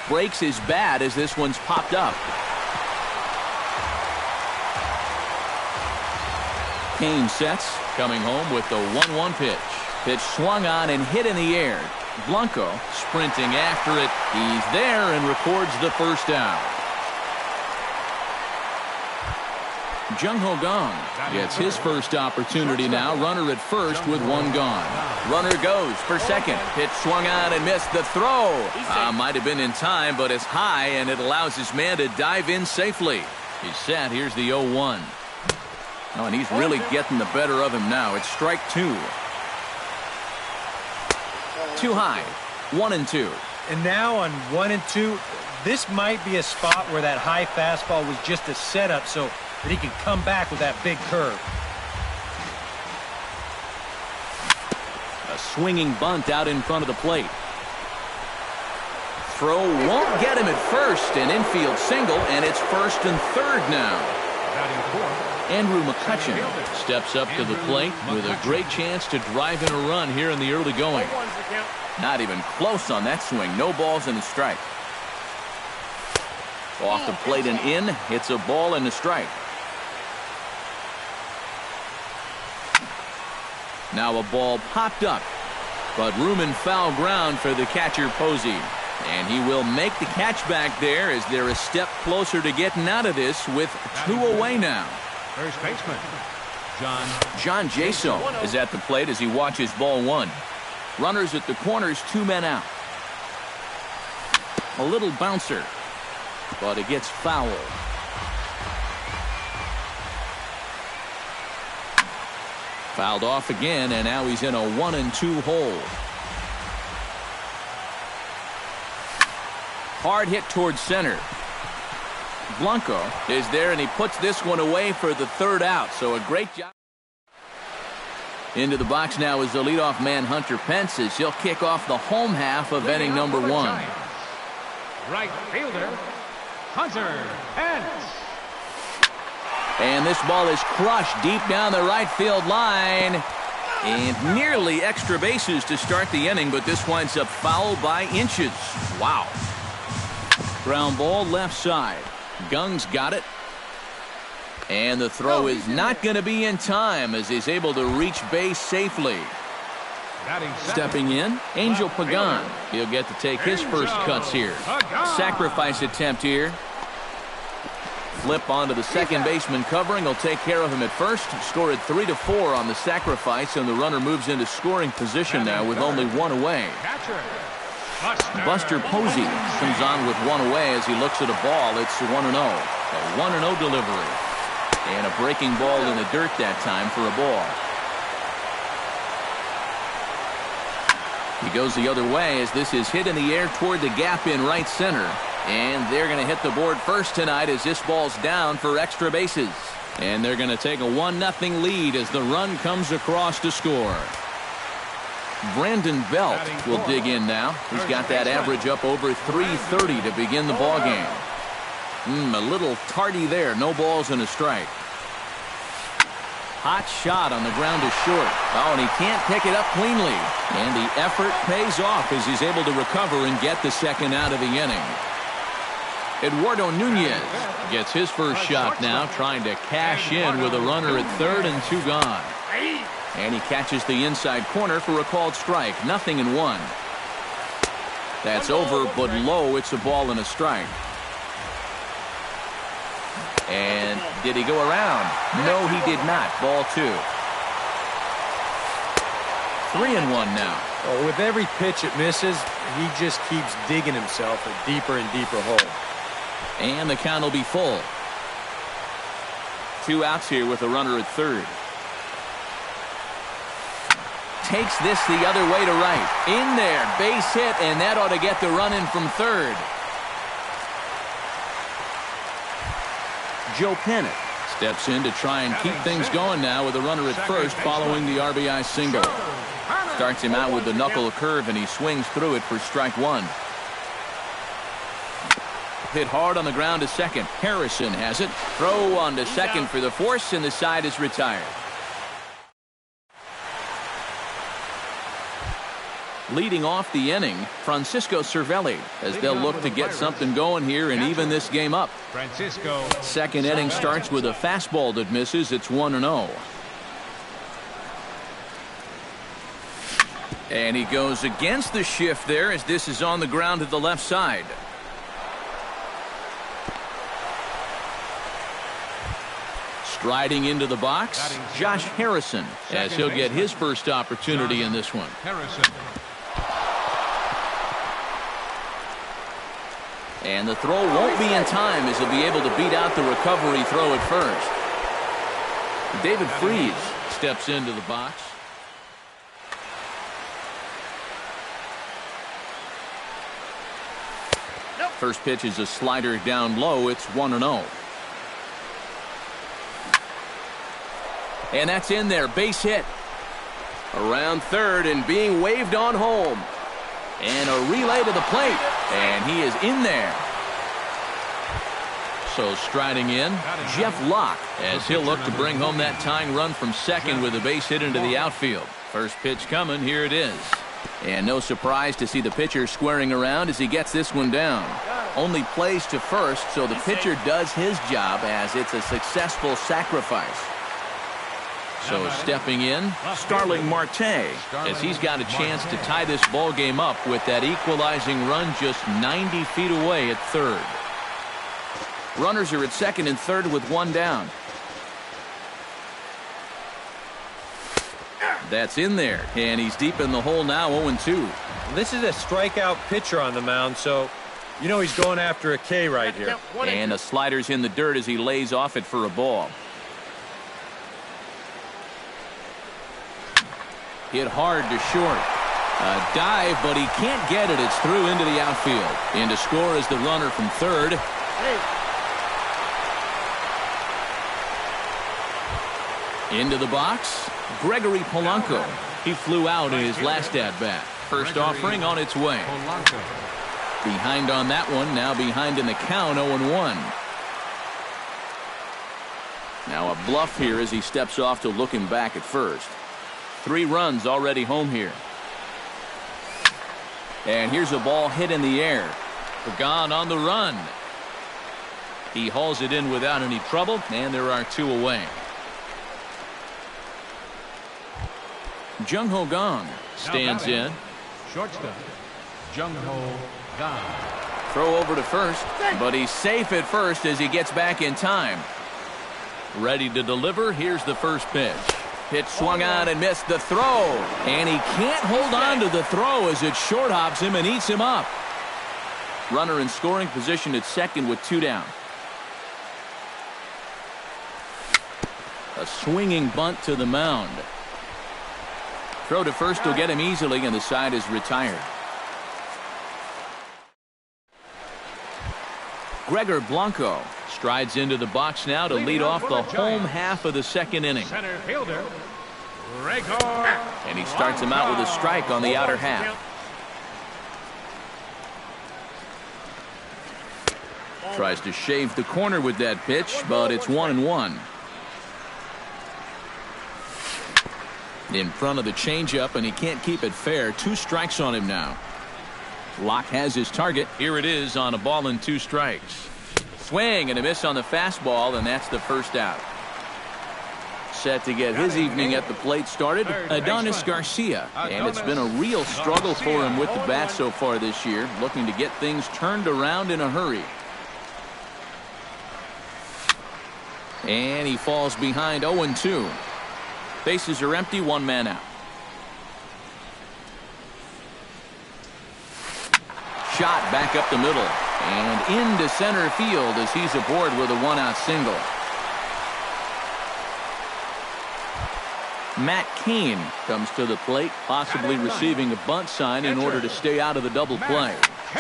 Breaks his bat as this one's popped up. Kane sets, coming home with the 1-1 pitch. Pitch swung on and hit in the air. Blanco sprinting after it. He's there and records the first out. Jung Ho Gong gets his first opportunity now. Runner at first with one gone. Runner goes for second. Pitch swung on and missed. The throw might have been in time, but it's high, and it allows his man to dive in safely. He's set. Here's the 0-1. Oh, and he's really getting the better of him now. It's strike two. Too high. 1-2. And now on 1-2, this might be a spot where that high fastball was just a setup so that he can come back with that big curve. A swinging bunt out in front of the plate. Throw won't get him at first. An infield single, and it's first and third now. Andrew McCutcheon steps up to the plate with a great chance to drive in a run here in the early going. Not even close on that swing. No balls and a strike. Off the plate and in. It's a ball and a strike. Now a ball popped up, but room and foul ground for the catcher Posey. And he will make the catch back there as they're a step closer to getting out of this with two away now. First baseman, John Jaso is at the plate as he watches ball one. Runners at the corners, two men out. A little bouncer, but it gets fouled. Fouled off again, and now he's in a 1-2 hole. Hard hit towards center. Blanco is there, and he puts this one away for the third out. So a great job. Into the box now is the leadoff man, Hunter Pence, as he'll kick off the home half of inning number one. right fielder, Hunter Pence. And this ball is crushed deep down the right field line. And nearly extra bases to start the inning, but this winds up foul by inches. Wow. Ground ball left side. Gung's got it. And the throw is not going to be in time as he's able to reach base safely. Stepping in, Angel Pagan. He'll get to take his first cuts here. Sacrifice attempt here. Flip onto the second baseman covering. He'll take care of him at first. Scored 3-4 on the sacrifice, and the runner moves into scoring position now with only one away. Buster Posey comes on with one away as he looks at a ball. It's 1-0. A 1-0 delivery. And a breaking ball in the dirt that time for a ball. He goes the other way as this is hit in the air toward the gap in right center. And they're going to hit the board first tonight as this ball's down for extra bases. And they're going to take a 1-0 lead as the run comes across to score. Brandon Belt will dig in now. He's got that average up over 330 to begin the ball game. A little tardy there. No balls and a strike. Hot shot on the ground is short. Oh, and he can't pick it up cleanly. And the effort pays off as he's able to recover and get the second out of the inning. Eduardo Nunez gets his first shot now, trying to cash in with a runner at third and two gone. And he catches the inside corner for a called strike. 0-1. That's over, but low. It's a ball and a strike. And did he go around? No, he did not. Ball 2. 3-1 now. Oh, with every pitch it misses, he just keeps digging himself a deeper and deeper hole. And the count will be full. 2 outs here with a runner at third. Takes this the other way to right. In there, base hit, and that ought to get the run in from third. Joe Pennant steps in to try and keep things going now with a runner at first following the RBI single. Starts him out with the knuckle curve, and he swings through it for strike 1. Hit hard on the ground to second. Harrison has it. Throw on to second for the force, and the side is retired. Leading off the inning, Francisco Cervelli, as they'll look to get something going here and even this game up. Second inning starts with a fastball that misses. It's 1-0. And he goes against the shift there as this is on the ground to the left side. Striding into the box, Josh Harrison, as he'll get his first opportunity in this one. And the throw won't be in time as he'll be able to beat out the recovery throw at first. David Freese steps into the box. First pitch is a slider down low. It's 1-0. And that's in there. Base hit. Around third and being waved on home. And a relay to the plate. And he is in there. So striding in, Jeff Locke, as he'll look to bring home that tying run from second with a base hit into the outfield. First pitch coming. Here it is. And no surprise to see the pitcher squaring around as he gets this one down. Only plays to first, so the pitcher does his job as it's a successful sacrifice. So stepping in, Starling Marte, as he's got a chance to tie this ball game up with that equalizing run just 90 feet away at third. Runners are at second and third with one down. That's in there, and he's deep in the hole now, 0-2. This is a strikeout pitcher on the mound, so you know he's going after a K right here. And the slider's in the dirt as he lays off it for a ball. Hit hard to short. A dive, but he can't get it. It's through into the outfield. In to score is the runner from third. Into the box, Gregory Polanco. He flew out in his last at-bat. First offering on its way. Behind on that one, now behind in the count, 0-1. Now a bluff here as he steps off to look him back at first. 3 runs already home here. And here's a ball hit in the air. Gone on the run. He hauls it in without any trouble, and there are 2 away. Jung-Ho Kang stands in. Shortstop, Jung-Ho Kang. Throw over to first, but he's safe at first as he gets back in time. Ready to deliver. Here's the first pitch. Pitch swung on and missed the throw. And he can't hold on to the throw as it short hops him and eats him up. Runner in scoring position at second with 2 down. A swinging bunt to the mound. Throw to first will get him easily, and the side is retired. Gregor Blanco strides into the box now to lead off the home half of the second inning. Center fielder, Gregor. And he starts him out with a strike on the outer half. Tries to shave the corner with that pitch, but it's 1-1. In front of the changeup, and he can't keep it fair. 2 strikes on him now. Locke has his target. Here it is on a ball and 2 strikes. Swing and a miss on the fastball, and that's the first out. Set to get his evening at the plate started, Adonis Garcia. And it's been a real struggle for him with the bat so far this year, looking to get things turned around in a hurry. And he falls behind 0-2. Bases are empty, one man out. Shot back up the middle and into center field as he's aboard with a one-out single. Matt Cain comes to the plate, possibly receiving a bunt sign in order to stay out of the double play.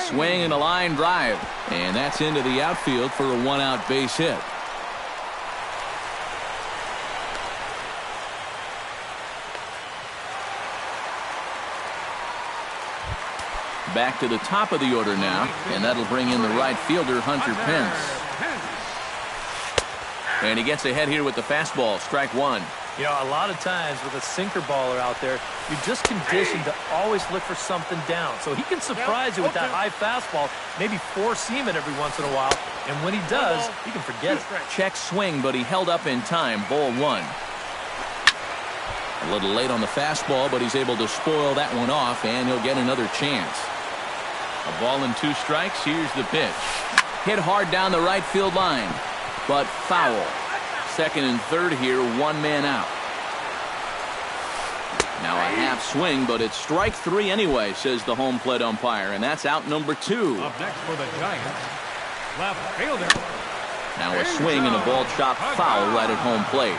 Swing and a line drive, and that's into the outfield for a one-out base hit. Back to the top of the order now, and that'll bring in the right fielder, Hunter Pence. And he gets ahead here with the fastball, strike one. You know, a lot of times with a sinker baller out there, you're just conditioned to always look for something down. So he can surprise you with that high fastball, maybe four-seam it every once in a while. And when he does, you can forget it. Check swing, but he held up in time, ball one. A little late on the fastball, but he's able to spoil that one off, and he'll get another chance. A ball and two strikes. Here's the pitch. Hit hard down the right field line, but foul. Second and third here, one man out. Now a half swing, but it's strike three anyway, says the home plate umpire, and that's out number two. Up next for the Giants, left fielder. Now a swing and a ball chopped foul right at home plate.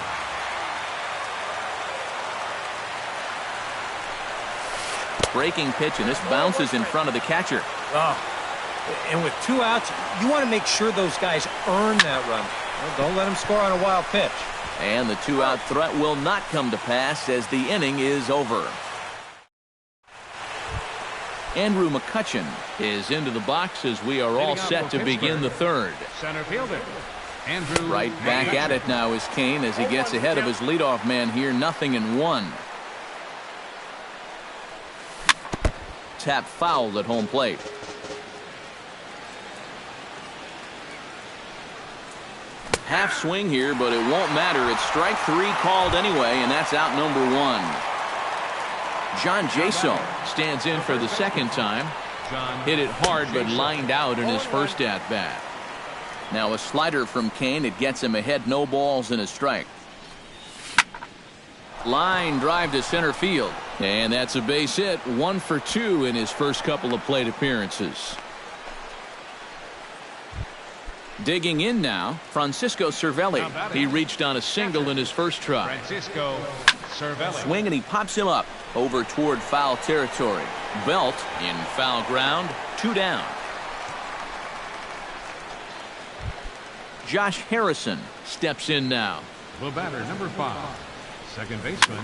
Breaking pitch, and this bounces in front of the catcher. Oh, and with two outs, you want to make sure those guys earn that run. Well, don't let them score on a wild pitch. And the two-out threat will not come to pass as the inning is over. Andrew McCutchen is into the box as we are all set to begin the third. Center fielder, Andrew. Right back at it now is Cain as he gets ahead of his leadoff man here, 0-1. Tap fouled at home plate. Half swing here, but it won't matter. It's strike three called anyway, and that's out number one. John Jaso stands in for the second time. Hit it hard, but lined out in his first at-bat. Now a slider from Cain. It gets him ahead, no balls and a strike. Line drive to center field, and that's a base hit. 1 for 2 in his first couple of plate appearances. Digging in now, Francisco Cervelli. He reached on a single in his first try. Francisco Cervelli. Swing, and he pops him up over toward foul territory. Belt in foul ground, 2 down. Josh Harrison steps in now. The batter, number 5, second baseman.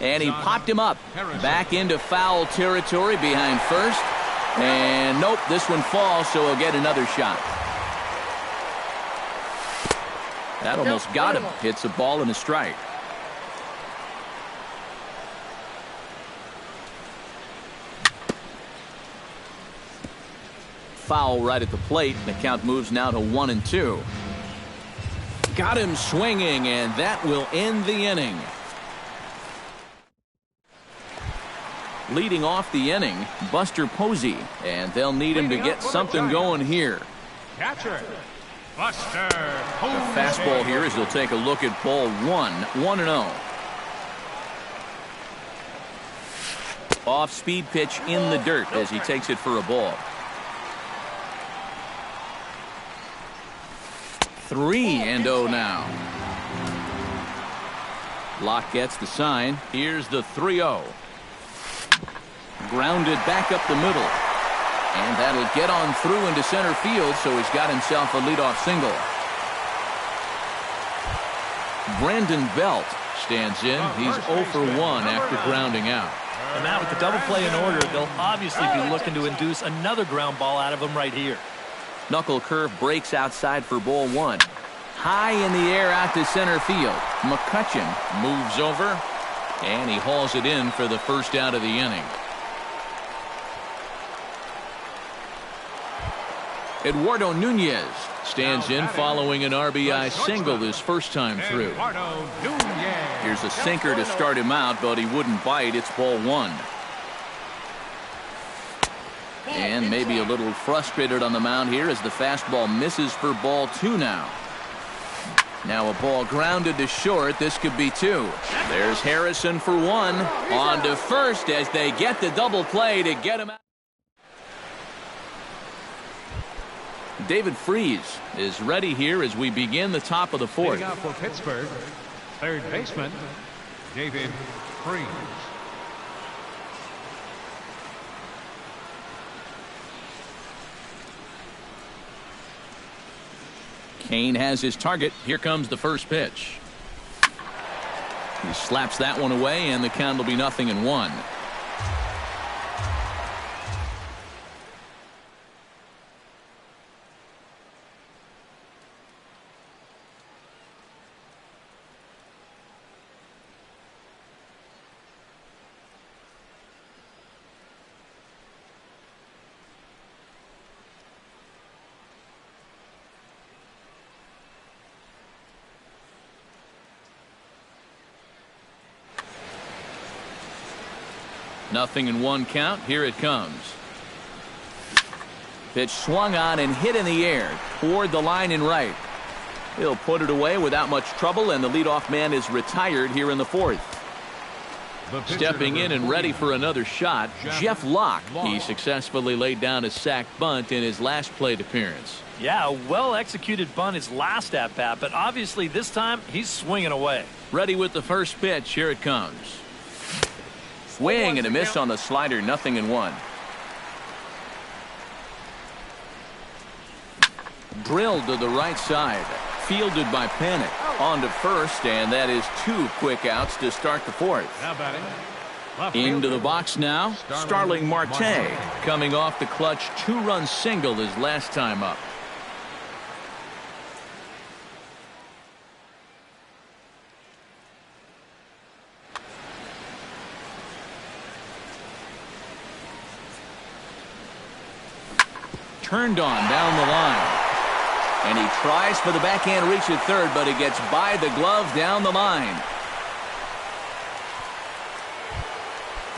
And he popped him up back into foul territory behind first. And nope, this one falls, so he'll get another shot. That almost got him. Hits a ball and a strike. Foul right at the plate. The count moves now to 1-2. Got him swinging, and that will end the inning. Leading off the inning, Buster Posey, and they'll need him to get something going here. Catcher, Buster Posey. The fastball here as he'll take a look at ball 1-0. Off-speed pitch in the dirt as he takes it for a ball. 3-0 now. Locke gets the sign. Here's the 3-0. Grounded back up the middle. And that'll get on through into center field, so he's got himself a leadoff single. Brandon Belt stands in. He's 0 for 1 after grounding out. And now with the double play in order, they'll obviously be looking to induce another ground ball out of him right here. Knuckle curve breaks outside for ball 1. High in the air out to center field. McCutchen moves over, and he hauls it in for the first out of the inning. Eduardo Nunez stands in following an RBI single his first time through. Here's a sinker to start him out, but he wouldn't bite. It's ball 1. And maybe a little frustrated on the mound here as the fastball misses for ball 2 now. Now a ball grounded to short. This could be two. There's Harrison for one. On to first as they get the double play to get him out. David Freese is ready here as we begin the top of the fourth. Leading out for Pittsburgh, third baseman, David Freese. Kane has his target. Here comes the first pitch. He slaps that one away, and the count will be 0-1. Nothing in one count. Here it comes. Pitch swung on and hit in the air toward the line and right. He'll put it away without much trouble, and the leadoff man is retired here in the fourth. Stepping in and ready for another shot, Jeff Locke. He successfully laid down a sacked bunt in his last plate appearance. Yeah, a well-executed bunt his last at-bat, but obviously this time he's swinging away. Ready with the first pitch. Here it comes. Swing and a miss on the slider. 0-1. Drilled to the right side. Fielded by Panic. On to first, and that is two quick outs to start the fourth. Now batting. Into the box now, Starling Marte, coming off the clutch two-run single his last time up. Turned on down the line. And he tries for the backhand reach at third, but it gets by the glove down the line.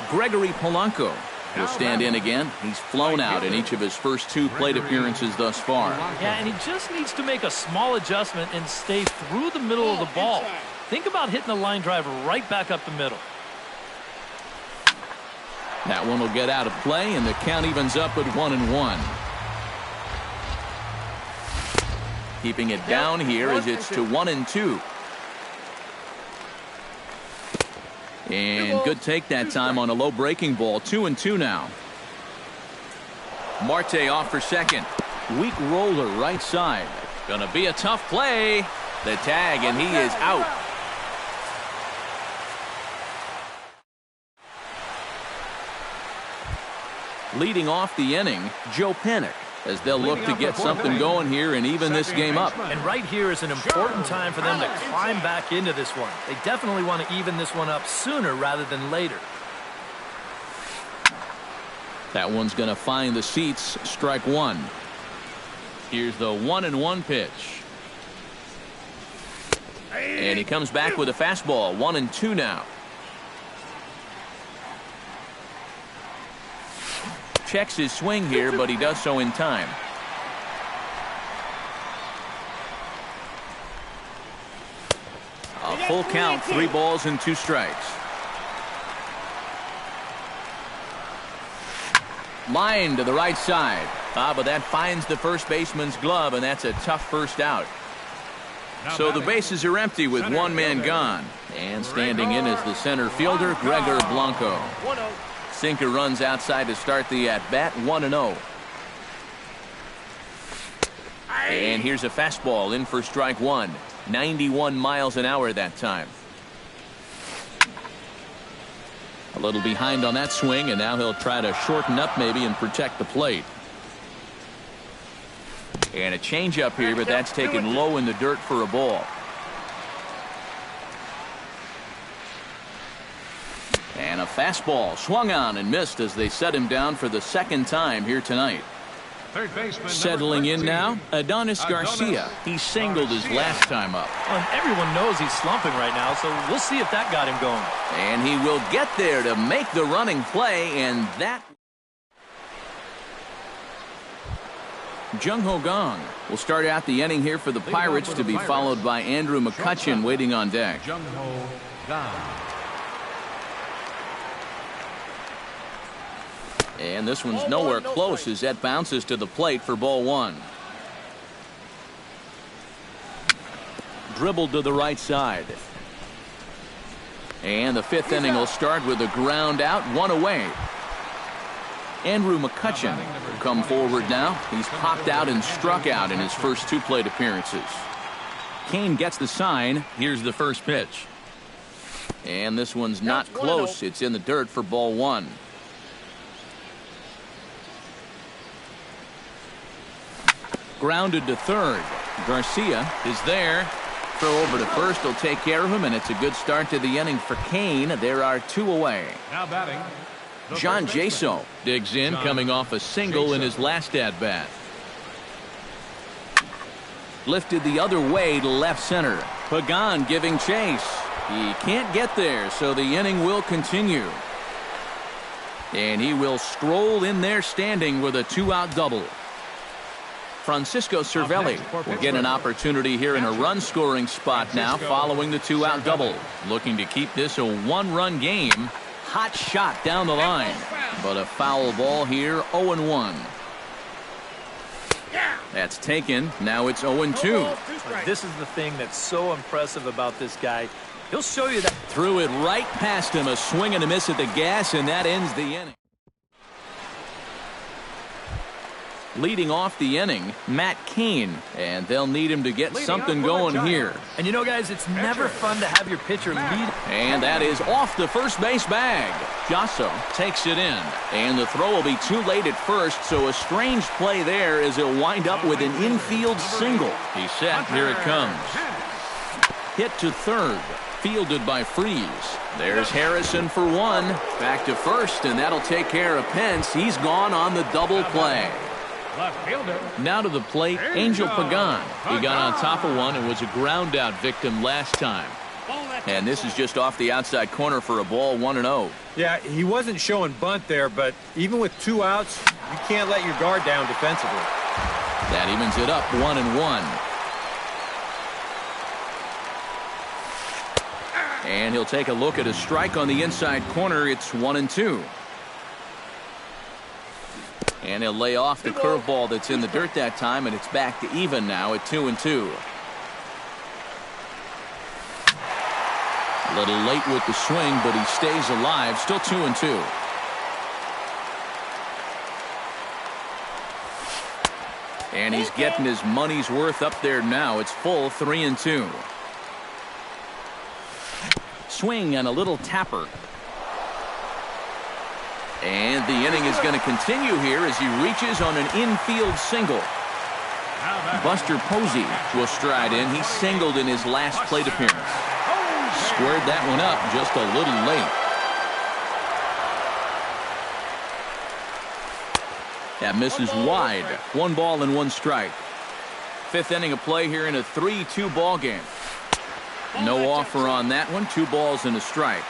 Gregory Polanco will stand in again. He's flown out in each of his first two plate appearances thus far. Yeah, and he just needs to make a small adjustment and stay through the middle of the ball. Think about hitting the line drive right back up the middle. That one will get out of play, and the count evens up at 1-1. Keeping it down here as it's to 1-2. And good take that time on a low breaking ball. 2-2 now. Marte off for second. Weak roller right side. Gonna be a tough play. The tag, and he is out. Leading off the inning, Joe Panic, as they'll look to get something going here and even this game up. And right here is an important time for them to climb back into this one. They definitely want to even this one up sooner rather than later. That one's going to find the seats. Strike one. Here's the 1-1 pitch. And he comes back with a fastball. 1-2 now. Checks his swing here, but he does so in time. A full count, 3 balls and 2 strikes. Line to the right side. But that finds the first baseman's glove, and that's a tough first out. So the bases are empty with one man gone. And standing in is the center fielder, Gregor Blanco. Sinker runs outside to start the at-bat, 1-0. And here's a fastball in for strike one. 91 miles an hour that time. A little behind on that swing, and now he'll try to shorten up maybe and protect the plate. And a changeup here, but that's taken low in the dirt for a ball. And a fastball swung on and missed as they set him down for the second time here tonight. Third baseman, settling in now, Adonis Garcia. He singled his last time up. Well, everyone knows he's slumping right now, so we'll see if that got him going. And he will get there to make the running play, and that... Jung Ho Gong will start out the inning here for the Pirates, to be followed by Andrew McCutchen waiting on deck. Jung Ho Gong. And this one's nowhere close as that bounces to the plate for ball one. Dribbled to the right side. And the fifth inning will start with a ground out, one away. Andrew McCutchen will come forward now. He's popped out and struck out in his first two plate appearances. Kane gets the sign. Here's the first pitch. And this one's not close. It's in the dirt for ball one. Grounded to third. Garcia is there. Throw over to first will take care of him, and it's a good start to the inning for Kane. There are two away. Now batting, John Jaso digs in, coming off a single in his last at-bat. Lifted the other way to left center. Pagan giving chase. He can't get there, so the inning will continue. And he will stroll in there standing with a two-out double. Francisco Cervelli will get an opportunity here in a run-scoring spot now following the two-out double. Looking to keep this a one-run game. Hot shot down the line. But a foul ball here, 0-1. That's taken. Now it's 0-2. This is the thing that's so impressive about this guy. He'll show you that. Threw it right past him. A swing and a miss at the gas, and that ends the inning. Leading off the inning, Matt Cain, and they'll need him to get something going here. And you know, guys, it's never fun to have your pitcher lead. And that is off the first base bag. Jasso takes it in, and the throw will be too late at first, so a strange play there as he'll wind up with an infield single. He's set. Here it comes. Hit to third. Fielded by Freeze. There's Harrison for one. Back to first, and that'll take care of Pence. He's gone on the double play. Now to the plate, Angel Pagan. He got on top of one and was a ground out victim last time. And this is just off the outside corner for a ball, 1-0. Yeah, he wasn't showing bunt there, but even with two outs, you can't let your guard down defensively. That evens it up, 1-1. And he'll take a look at a strike on the inside corner. It's 1-2. And he'll lay off the curveball that's in the dirt that time, and it's back to even now at 2-2. A little late with the swing, but he stays alive. Still 2-2. And he's getting his money's worth up there now. It's full, 3-2. Swing and a little tapper. And the inning is going to continue here as he reaches on an infield single. Buster Posey will stride in. He singled in his last plate appearance. Squared that one up just a little late. That misses wide. 1 ball and 1 strike. Fifth inning of play here in a 3-2 ball game. No offer on that one. 2 balls and a strike.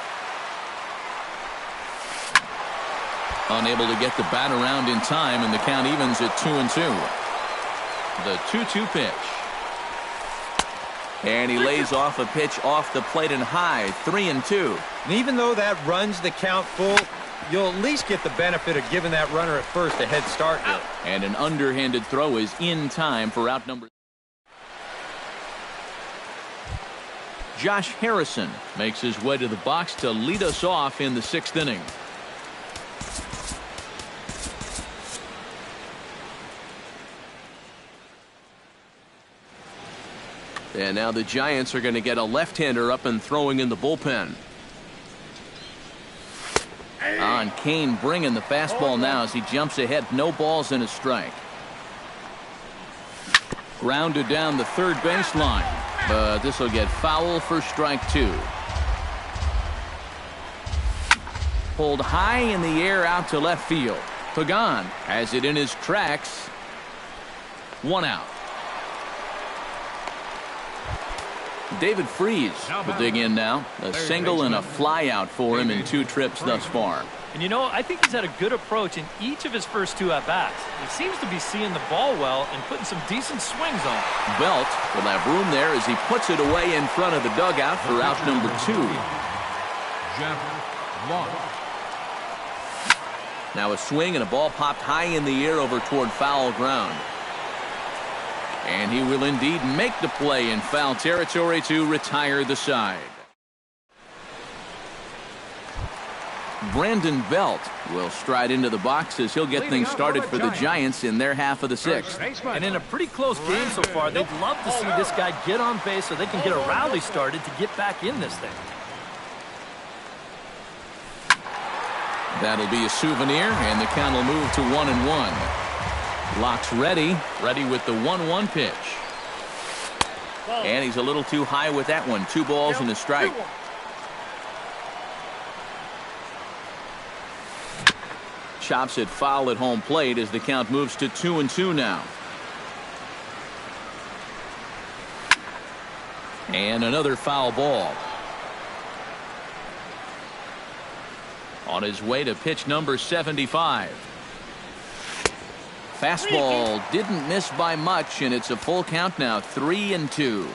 Unable to get the bat around in time, and the count evens at 2-2. The 2-2 pitch. And he lays off a pitch off the plate and high, 3-2. And even though that runs the count full, you'll at least get the benefit of giving that runner at first a head start here. And an underhanded throw is in time for out number. Josh Harrison makes his way to the box to lead us off in the 6th inning. And now the Giants are going to get a left-hander up and throwing in the bullpen. On Kane bringing the fastball now as he jumps ahead. No balls and a strike. Grounded down the third baseline. But this will get foul for strike 2. Pulled high in the air out to left field. Pagan has it in his tracks. 1 out. David Freese will dig in now. A single and a fly out for him in 2 trips thus far. And you know, I think he's had a good approach in each of his first 2 at-bats. He seems to be seeing the ball well and putting some decent swings on it. Belt will have room there as he puts it away in front of the dugout for out number 2. Now a swing and a ball popped high in the air over toward foul ground. And he will indeed make the play in foul territory to retire the side. Brandon Belt will stride into the box as he'll get things started for the Giants in their half of the 6th. And in a pretty close game so far, they'd love to see this guy get on base so they can get a rally started to get back in this thing. That'll be a souvenir, and the count will move to 1-1. Locks ready with the 1-1 pitch. And he's a little too high with that one. 2 balls and a strike. Chops it foul at home plate as the count moves to 2-2 now. And another foul ball. On his way to pitch number 75. Fastball didn't miss by much, and it's a full count now, 3-2.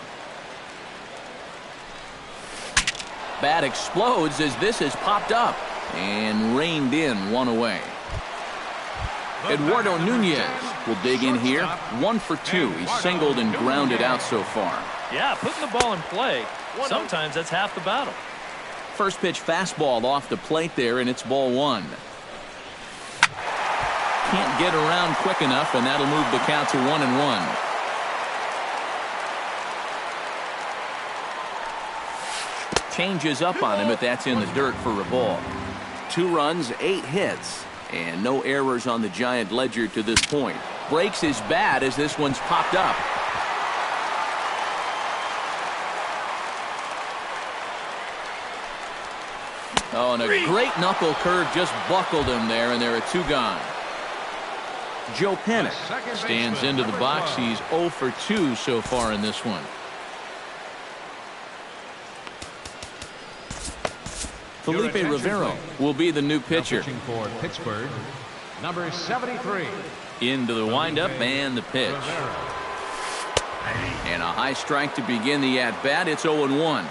Bat explodes as this has popped up and reined in, 1 away. Eduardo Nunez will dig in here, 1 for 2. He's singled and grounded out so far. Yeah, putting the ball in play, sometimes that's half the battle. First pitch fastball off the plate there, and it's ball 1. Can't get around quick enough, and that'll move the count to 1-1. Changes up on him, but that's in the dirt for a ball. 2 runs, 8 hits, and no errors on the Giant ledger to this point. Breaks his bat as this one's popped up. Oh, and a great knuckle curve just buckled him there, and there are 2 gone. Joe Pennick stands into the box. He's 0 for 2 so far in this one. Felipe Rivero will be the new pitcher. For Pittsburgh, number 73. Into the windup and the pitch. And a high strike to begin the at-bat. It's 0-1.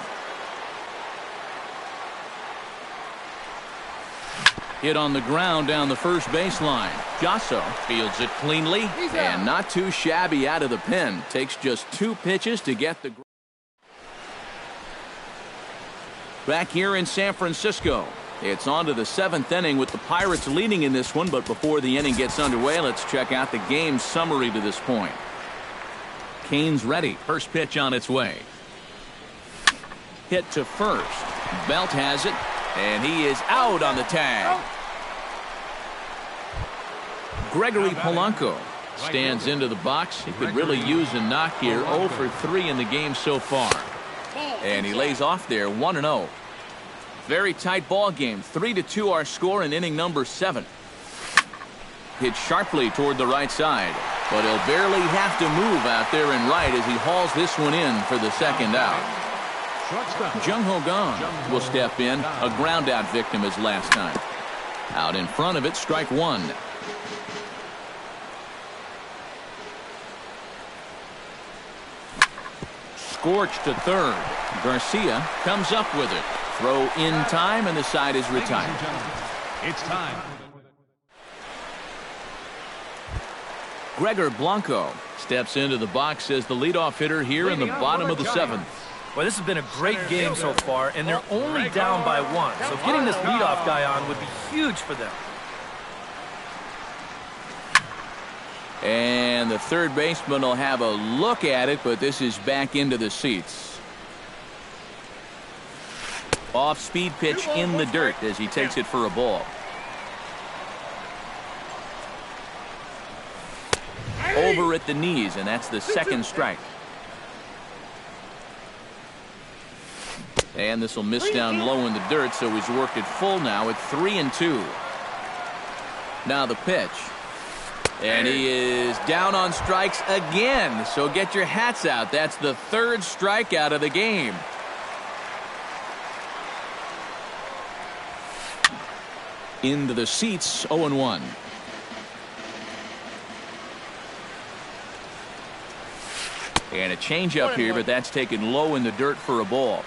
Hit on the ground down the first baseline. Jasso fields it cleanly and not too shabby out of the pen. Takes just 2 pitches to get the. Back here in San Francisco, it's on to the 7th inning with the Pirates leading in this one. But before the inning gets underway, let's check out the game summary to this point. Cane's ready. First pitch on its way. Hit to first. Belt has it, and he is out on the tag. Gregory Polanco stands into the box. He could really use a knock here. 0 for 3 in the game so far. And he lays off there, 1-0. Very tight ball game. 3-2 our score in inning number 7. Hit sharply toward the right side, but he'll barely have to move out there and right as he hauls this one in for the 2nd out. Jung Ho Kang will step in, a ground out victim as last time. Out in front of it, strike 1. Scorched to third. Garcia comes up with it. Throw in time, and the side is retired. It's time. Gregor Blanco steps into the box as the leadoff hitter here in the bottom of the 7th. Well, this has been a great game so far, and they're only down by 1. So getting this leadoff guy on would be huge for them. And the third baseman will have a look at it, but this is back into the seats. Off-speed pitch in the dirt as he takes it for a ball. Over at the knees, and that's the 2nd strike. And this will miss down low in the dirt, so he's worked it full now at 3-2. Now the pitch. And he is down on strikes again. So get your hats out. That's the third strikeout of the game. Into the seats, 0-1. And a changeup here, but that's taken low in the dirt for a ball.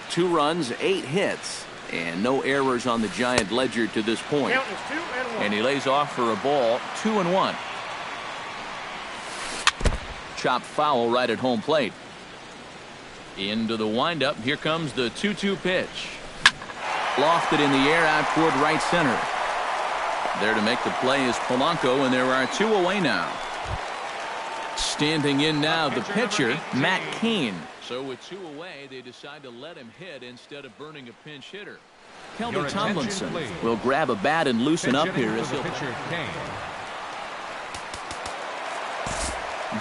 2 runs, 8 hits, and no errors on the Giant ledger to this point. And he lays off for a ball, 2-1. Chopped foul right at home plate. Into the windup. Here comes the 2-2 pitch. Lofted in the air out toward right center. There to make the play is Polanco, and there are 2 away now. Standing in now, the pitcher, Matt Cain. So with 2 away, they decide to let him hit instead of burning a pinch hitter. Kelby Tomlinson will grab a bat and loosen up here as he'll.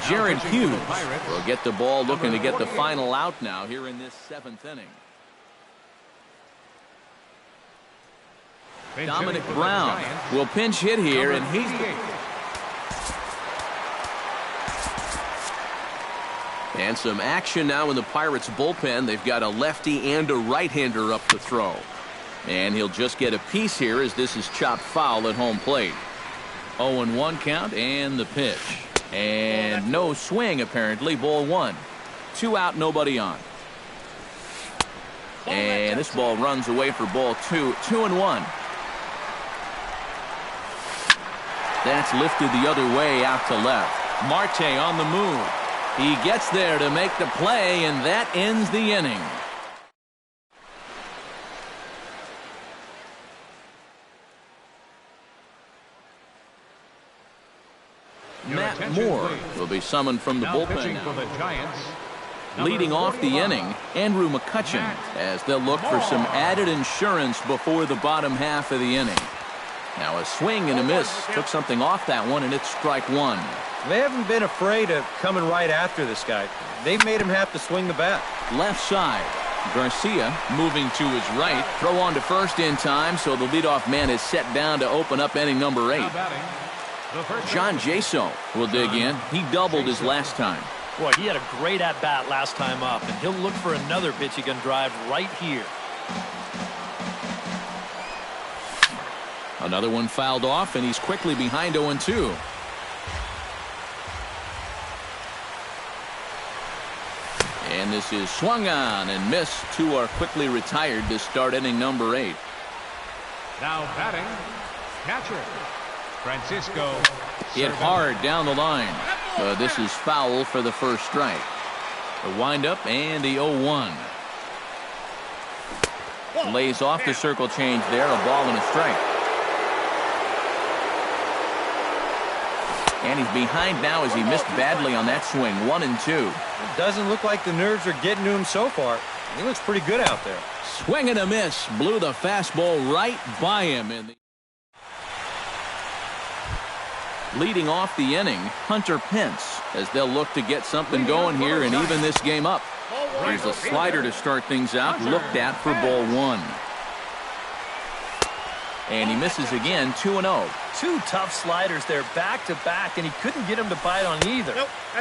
Jared Hughes will get the ball, looking to get the final out now here in this 7th inning. Dominic Brown will pinch hit here, and he's. And some action now in the Pirates bullpen. They've got a lefty and a right-hander up to throw. And he'll just get a piece here as this is chopped foul at home plate. 0-1 count and the pitch. And no swing apparently. Ball 1. 2 out, nobody on. And this ball runs away for ball 2. 2-1. That's lifted the other way out to left. Marte on the move. He gets there to make the play, and that ends the inning. Matt Moore will be summoned from the bullpen now. Leading off the inning, Andrew McCutchen, as they'll look for some added insurance before the bottom half of the inning. Now a swing and a miss. Took something off that one, and it's strike 1. They haven't been afraid of coming right after this guy. They've made him have to swing the bat. Left side. Garcia moving to his right. Throw on to first in time, so the leadoff man is set down to open up inning number 8. John Jaso will dig in. He doubled his last time. Boy, he had a great at-bat last time up, and he'll look for another pitch he can drive right here. Another one fouled off, and he's quickly behind 0-2. And this is swung on and missed. 2 are quickly retired to start inning number 8. Now batting, catcher, Francisco. Hit hard down the line. This is foul for the first strike. The windup and the 0-1. Lays off the circle change there. A ball and a strike. And he's behind now as he missed badly on that swing. 1-2. It doesn't look like the nerves are getting to him so far. He looks pretty good out there. Swing and a miss. Blew the fastball right by him. Leading off the inning, Hunter Pence, as they'll look to get something going here and even this game up. Here's a slider to start things out. Looked at for ball 1. And he misses again. 2-0. 2 tough sliders there back-to-back, and he couldn't get him to bite on either.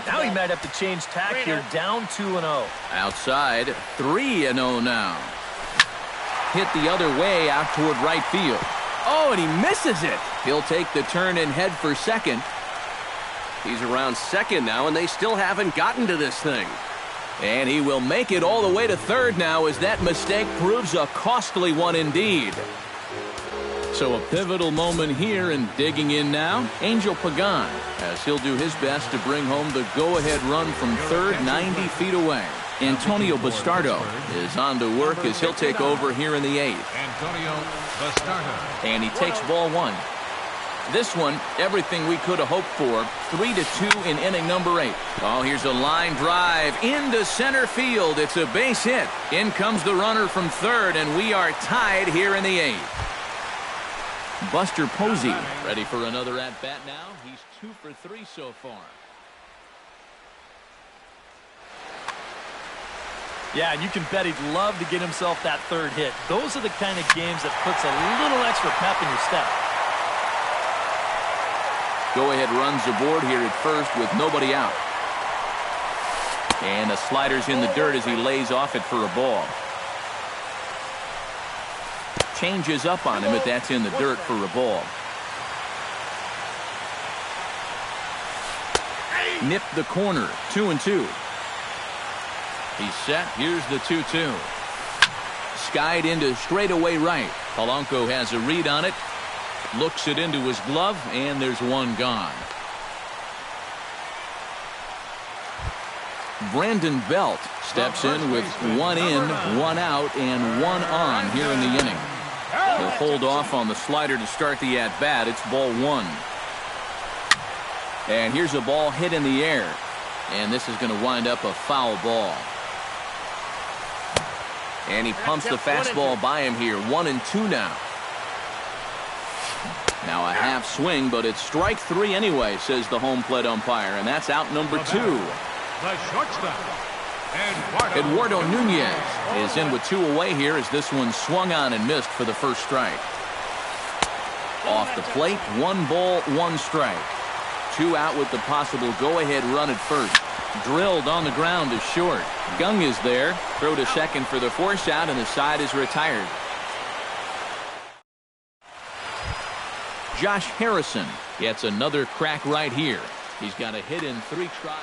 Now he might have to change tack here, down 2-0. Outside, 3-0 now. Hit the other way out toward right field. Oh, and he misses it. He'll take the turn and head for second. He's around second now, and they still haven't gotten to this thing. And he will make it all the way to third now, as that mistake proves a costly one indeed. So a pivotal moment here, and digging in now, Angel Pagan, as he'll do his best to bring home the go-ahead run from third, 90 feet away. Antonio Bastardo is on to work as he'll take over here in the 8th. Antonio Bastardo. And he takes ball 1. This one, everything we could have hoped for. 3-2 in inning number 8. Oh, here's a line drive into center field. It's a base hit. In comes the runner from third, and we are tied here in the 8th. Buster Posey ready for another at-bat now. He's 2 for 3 so far. Yeah, and you can bet he'd love to get himself that third hit. Those are the kind of games that puts a little extra pep in your step. Go-ahead runs aboard here at first with nobody out. And the slider's in the dirt as he lays off it for a ball. Changes up on him, but that's in the dirt for a ball. Nipped the corner, 2-2. He's set. Here's the 2-2. Skied into straightaway right. Polanco has a read on it. Looks it into his glove, and there's one gone. Brandon Belt steps in with one in, one out, and one on here in the inning. He'll hold off on the slider to start the at-bat. It's ball one. And here's a ball hit in the air. And this is going to wind up a foul ball. And he pumps the fastball by him here. 1-2 now. Now a half swing, but it's strike three anyway, says the home plate umpire. And that's out number two. The shortstop, Eduardo Nunez is in with two away here as this one swung on and missed for the first strike. Off the plate, 1 ball, 1 strike. 2 out with the possible go-ahead run at first. Drilled on the ground to short. Gung is there. Throw to second for the force out, and the side is retired. Josh Harrison gets another crack right here. He's got a hit in 3 tries.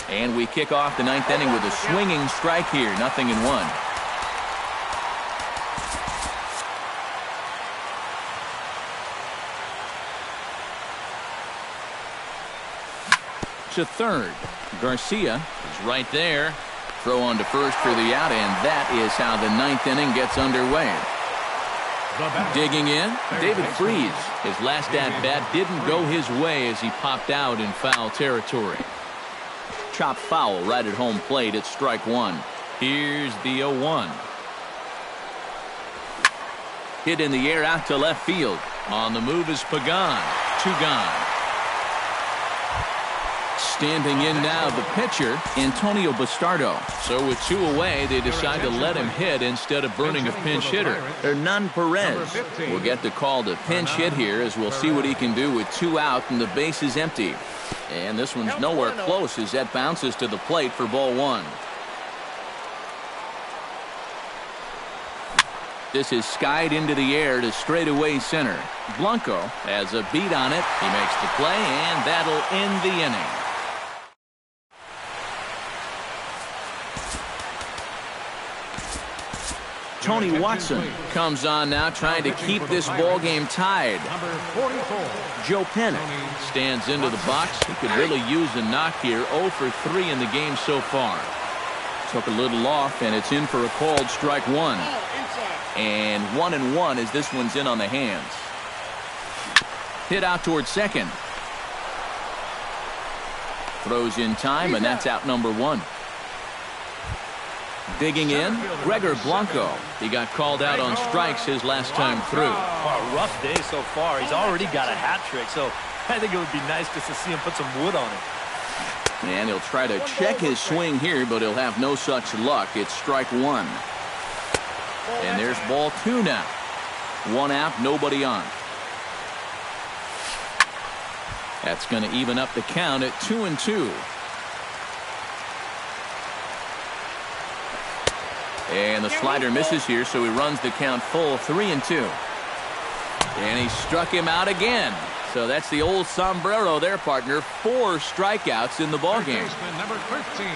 And we kick off the 9th inning with a swinging strike here. 0-1. To third. Garcia is right there. Throw on to first for the out, and that is how the 9th inning gets underway. Digging in, David Freese. His last at-bat didn't go his way as he popped out in foul territory. Chop foul right at home plate at strike one. Here's the 0-1. Hit in the air out to left field. On the move is Pagan. 2 gone. Standing in now, the pitcher, Antonio Bastardo. So with 2 away, they decide to let him hit instead of burning a pinch hitter. Hernan Perez will get the call to pinch hit here as we'll see what he can do with 2 out and the base is empty. And this one's nowhere close as that bounces to the plate for ball 1. This is skied into the air to straightaway center. Blanco has a beat on it. He makes the play, and that'll end the inning. Tony Watson comes on now, trying to keep this ball game tied. number 44. Joe Pennick stands into the box. He could really use a knock here. 0 for 3 in the game so far. Took a little off, and it's in for a called strike 1. And 1-1 as this one's in on the hands. Hit out towards second. Throws in time, and that's out number 1. Digging in, Gregor Blanco. He got called out on strikes his last time through. Oh, rough day so far. He's already got a hat trick, so I think it would be nice just to see him put some wood on it. And he'll try to check his swing here, but he'll have no such luck. It's strike 1. And there's ball 2 now. 1 out, nobody on. That's going to even up the count at 2-2. And the slider misses here, so he runs the count full, 3-2. And he struck him out again. So that's the old sombrero there, partner. 4 strikeouts in the ballgame. Number 13,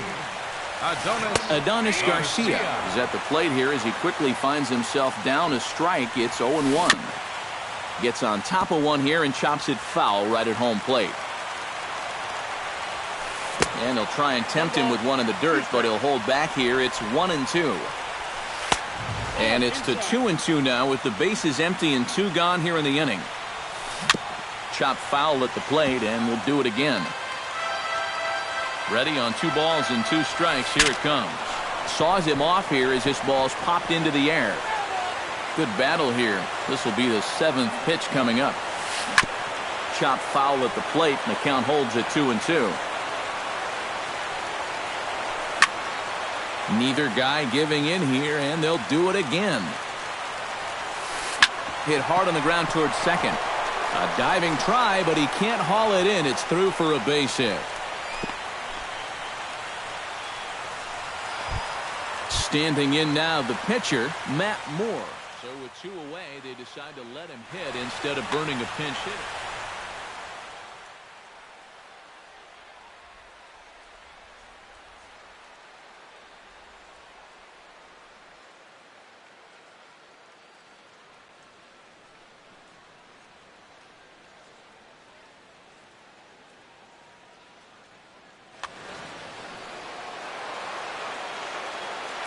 Adonis Garcia is at the plate here as he quickly finds himself down a strike. It's 0-1. Gets on top of one here and chops it foul right at home plate. And they'll try and tempt him with one in the dirt, but he'll hold back here. It's 1-2. And it's to 2-2 now with the bases empty and 2 gone here in the inning. Chop foul at the plate, and we'll do it again. Ready on 2 balls and 2 strikes. Here it comes. Saws him off here as this ball's popped into the air. Good battle here. This will be the 7th pitch coming up. Chop foul at the plate, and the count holds at 2-2. Neither guy giving in here, and they'll do it again. Hit hard on the ground towards second. A diving try, but he can't haul it in. It's through for a base hit. Standing in now, the pitcher, Matt Moore. So with 2 away, they decide to let him hit instead of burning a pinch hitter.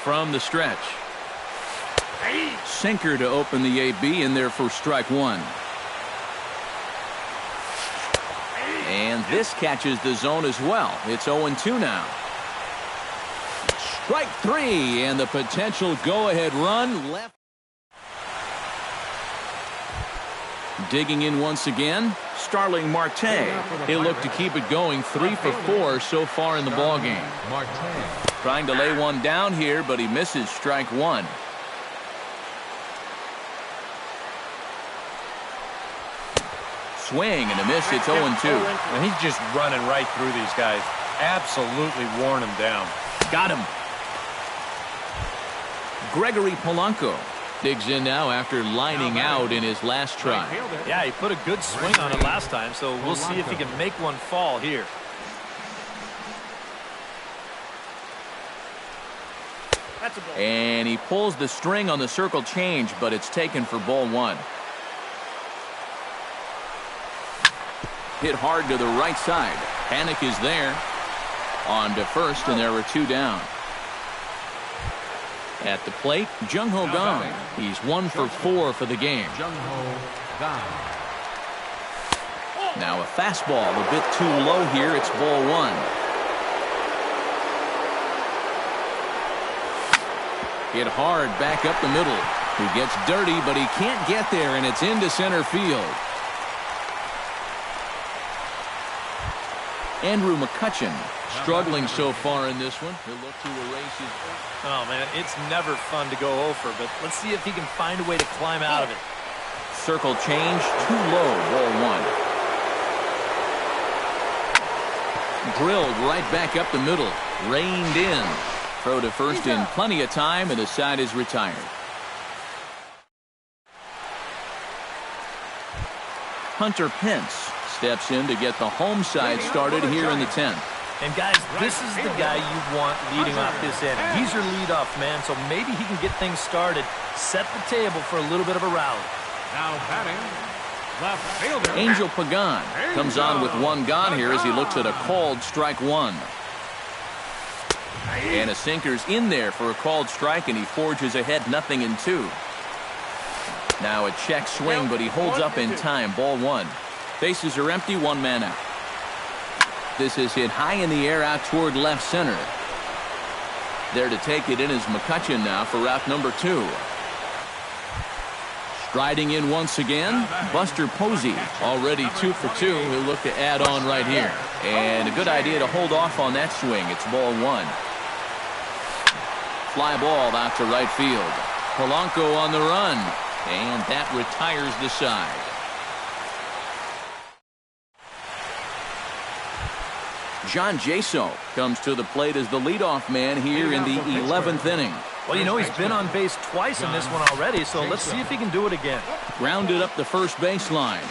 From the stretch. Sinker to open the AB in there for strike 1. And this catches the zone as well. It's 0-2 now. Strike 3, and the potential go-ahead run left. Digging in once again, Starling Marte. He'll look to keep it going, 3 for 4 so far in the ballgame. Trying to lay one down here, but he misses strike 1. Swing and a miss. It's 0-2. And he's just running right through these guys. Absolutely worn them down. Got him. Gregory Polanco digs in now after lining out in his last try. Yeah, he put a good swing on it last time, so we'll see if he can make one fall here. And he pulls the string on the circle change, but it's taken for ball 1. Hit hard to the right side. Panic is there. On to first, and there are 2 down. At the plate, Jung-Ho Kang. He's 1 for 4 for the game. Now a fastball, a bit too low here. It's ball 1. Hit hard back up the middle. He gets dirty, but he can't get there, and it's into center field. Andrew McCutchen struggling so far in this one. He'll look to erase his... Oh, man, it's never fun to go over, but let's see if he can find a way to climb out of it. Circle change, too low, ball 1. Drilled right back up the middle. Reined in. Throw to first in plenty of time, and the side is retired. Hunter Pence steps in to get the home side started here in the 10th. And guys, this is the guy you want leading off this inning. He's your leadoff man, so maybe he can get things started, set the table for a little bit of a rally. Now batting, left fielder Angel Pagan comes on with 1 gone here as he looks at a called strike 1. And a sinker's in there for a called strike, and he forges ahead 0-2. Now a check swing, but he holds up in time. Ball 1. Bases are empty, 1 man out. This is hit high in the air out toward left center. There to take it in is McCutchen now for route number 2. Striding in once again, Buster Posey, already 2 for 2. He'll look to add on right here. And a good idea to hold off on that swing. It's ball 1. Fly ball out to right field. Polanco on the run, and that retires the side. John Jaso comes to the plate as the leadoff man here in the 11th inning. Well, you know, he's been on base twice in this one already, so let's see if he can do it again. Grounded up the first baseline.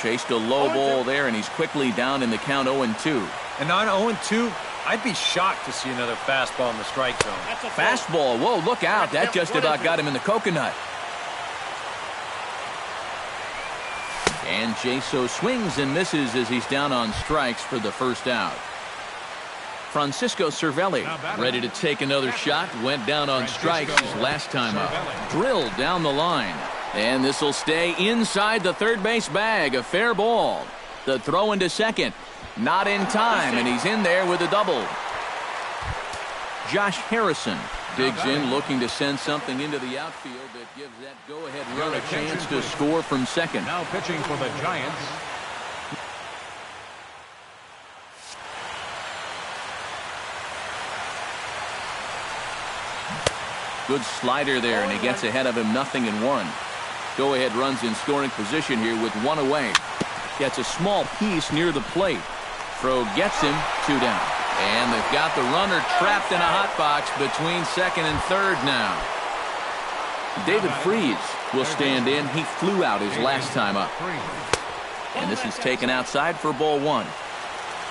Chased a low ball there, and he's quickly down in the count 0-2. And on 0-2, I'd be shocked to see another fastball in the strike zone. Fastball. Whoa, look out. That just about got him in the coconut. And Jaso swings and misses as he's down on strikes for the first out. Francisco Cervelli ready to take another shot. Went down on strikes his last time up. Drilled down the line. And this will stay inside the third base bag. A fair ball. The throw into second. Not in time, and he's in there with a double. Josh Harrison digs in, looking to send something into the outfield that gives that go-ahead run a chance to score from second. now pitching for the Giants. Good slider there, and he gets ahead of him 0-1. Go-ahead runs in scoring position here with one away. Gets a small piece near the plate. Throw gets him, 2 down. And they've got the runner trapped in a hot box between second and third now. David Freese will stand in. He flew out his last time up. And this is taken outside for ball 1.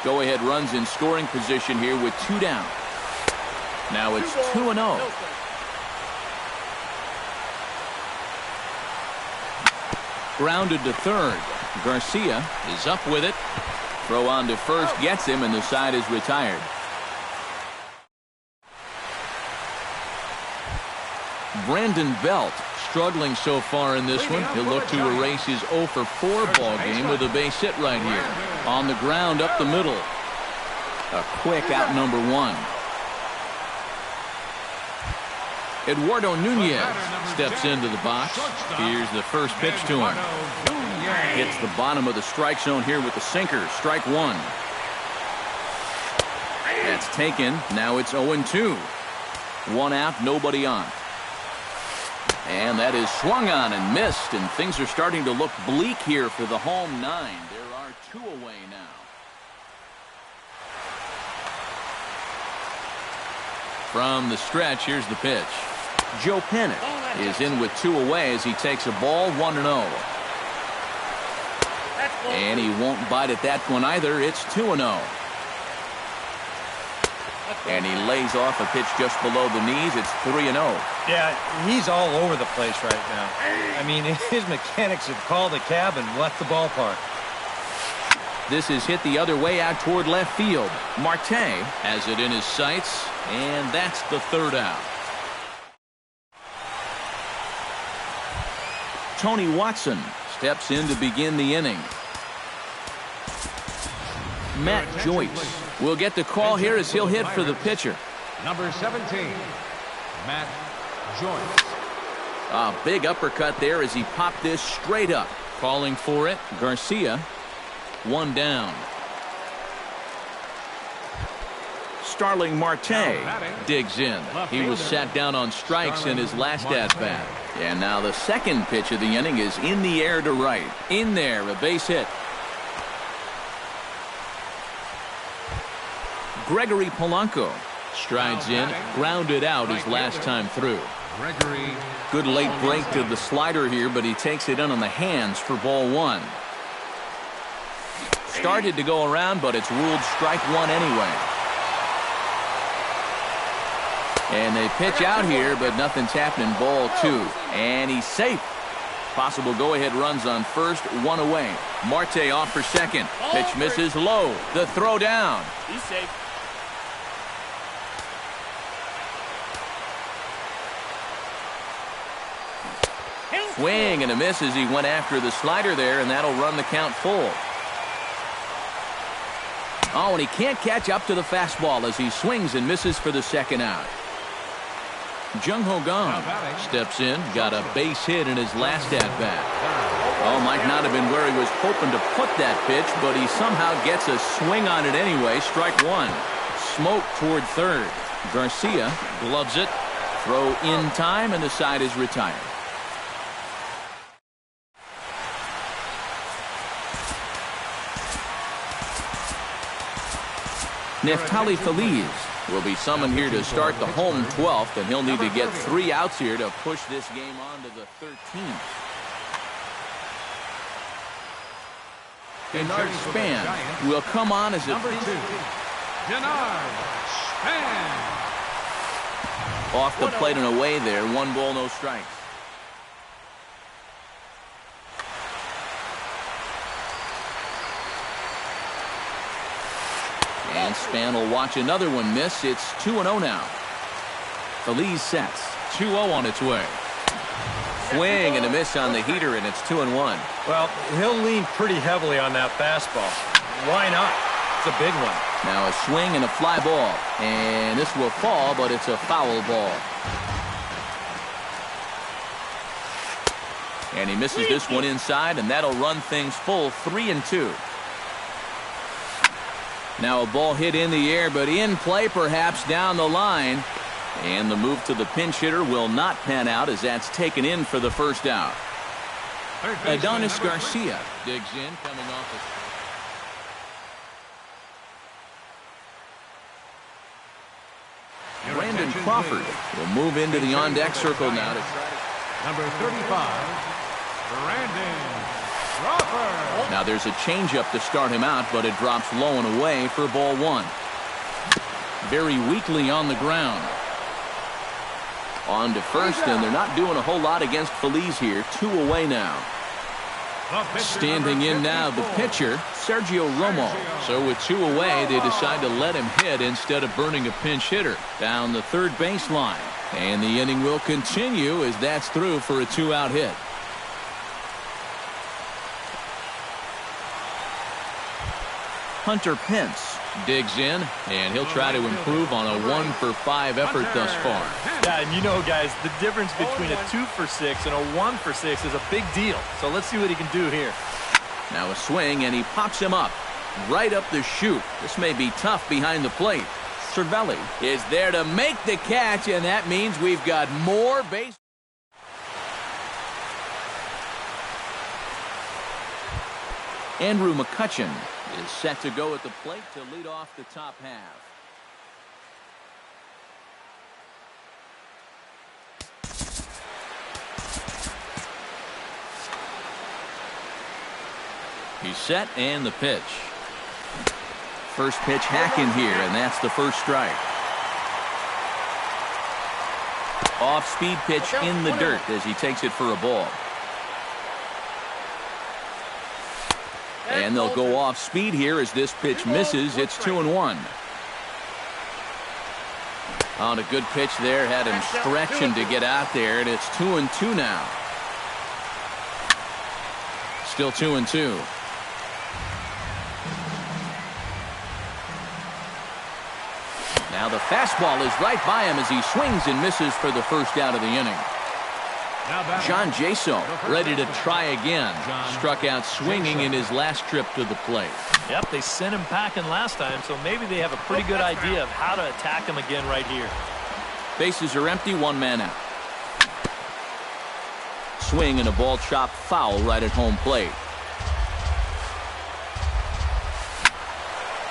Go-ahead runs in scoring position here with 2 down. Now it's 2-0. Grounded to third. Garcia is up with it. Throw on to first gets him, and the side is retired. Brandon Belt struggling so far in this one. He'll look to erase his 0-for-4 ball game with a base hit right here. On the ground up the middle. A quick out number 1. Eduardo Nunez steps into the box. Here's the first pitch to him. Hits the bottom of the strike zone here with the sinker. Strike 1. That's taken. Now it's 0-2. 1 out, nobody on. And that is swung on and missed, and things are starting to look bleak here for the home 9. There are 2 away now. From the stretch, here's the pitch. Joe Pennant is in with 2 away as he takes a ball, 1-0. And he won't bite at that one either. It's 2-0. And he lays off a pitch just below the knees. It's 3-0. Yeah, he's all over the place right now. I mean, his mechanics have called a cab and left the ballpark. This is hit the other way out toward left field. Marte has it in his sights, and that's the 3rd out. Tony Watson steps in to begin the inning. Matt Joyce will get the call here as he'll hit for the pitcher. Number 17, Matt Joyce. A big uppercut there as he popped this straight up. Calling for it, Garcia. 1 down. Starling Marte digs in. He was sat down on strikes in his last at-bat. And now the second pitch of the inning is in the air to right. In there, a base hit. Gregory Polanco strides in, grounded out his last time through. Good late break to the slider here, but he takes it in on the hands for ball 1. Started to go around, but it's ruled strike 1 anyway. And they pitch out here, but nothing's happening. Ball 2. And he's safe. Possible go-ahead runs on first, 1 away. Marte off for second. Pitch misses low. The throw down. He's safe. Swing and a miss as he went after the slider there, and that'll run the count full. Oh, and he can't catch up to the fastball as he swings and misses for the 2nd out. Jung Ho Gong steps in, got a base hit in his last at-bat. Oh, might not have been where he was hoping to put that pitch, but he somehow gets a swing on it anyway. Strike 1. Smoke toward third. Garcia gloves it. Throw in time, and the side is retired. Neftali Feliz will be summoned here to start the home 12th, and he'll need to get 3 outs here to push this game on to the 13th. Denard Span will come on as a Number 2, Denard Span. Off the plate and away there. 1 ball, no strikes. And Span will watch another one miss. It's 2-0 now. Feliz sets. 2-0 on its way. Swing and a miss on the heater, and it's 2-1. Well, he'll lean pretty heavily on that fastball. Why not? It's a big one. Now a swing and a fly ball. And this will fall, but it's a foul ball. And he misses this one inside, and that'll run things full. 3-2. Now a ball hit in the air, but in play perhaps down the line. And the move to the pinch hitter will not pan out as that's taken in for the first out. Adonis Garcia digs in, coming off Brandon Crawford will move into the on-deck circle now to try to... Number 35, Brandon Crawford. Now there's a changeup to start him out, but it drops low and away for ball one. Very weakly on the ground. On to first, and they're not doing a whole lot against Feliz here. 2 away now. Standing in now, the pitcher, Sergio Romo. So with 2 away, they decide to let him hit instead of burning a pinch hitter down the third baseline. And the inning will continue as that's through for a 2-out hit. Hunter Pence digs in, and he'll try to improve on a 1-for-5 effort thus far. Yeah, and you know, guys, the difference between a 2-for-6 and a 1-for-6 is a big deal. So let's see what he can do here. Now a swing, and he pops him up. Right up the chute. This may be tough behind the plate. Cervelli is there to make the catch, and that means we've got more base. Andrew McCutchen is set to go at the plate to lead off the top half. He's set, and the pitch. First pitch hacking here, and that's the first strike. Off-speed pitch in the dirt as he takes it for a ball. And they'll go off speed here as this pitch misses. It's 2-1. On a good pitch there, had him stretching to get out there, and it's 2-2 now. Still 2-2. Now the fastball is right by him as he swings and misses for the first out of the inning. John Jaso ready to try again. Struck out swinging in his last trip to the plate. Yep, they sent him packing last time, so maybe they have a pretty good idea of how to attack him again right here. Bases are empty, 1 man out. Swing and a ball chopped foul right at home plate.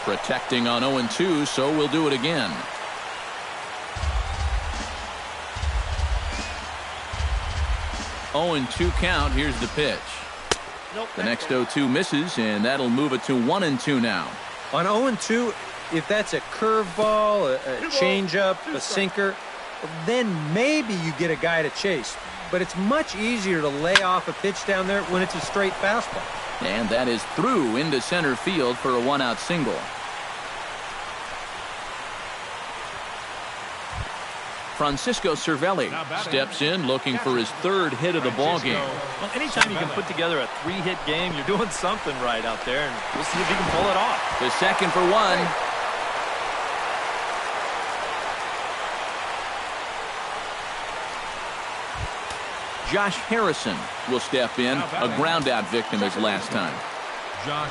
Protecting on 0-2, so we'll do it again. Oh, 2 count. Here's the pitch. The next 0-2 misses, and that'll move it to 1-2 now. On 0-2, if that's a curveball, a changeup, a sinker, then maybe you get a guy to chase. But it's much easier to lay off a pitch down there when it's a straight fastball. And that is through into center field for a 1-out single. Francisco Cervelli steps in looking for his 3rd hit of the ball game. Well, anytime you can put together a 3-hit game, you're doing something right out there, and we'll see if he can pull it off. The second for 1. Josh Harrison will step in, a ground-out victim his last time. Josh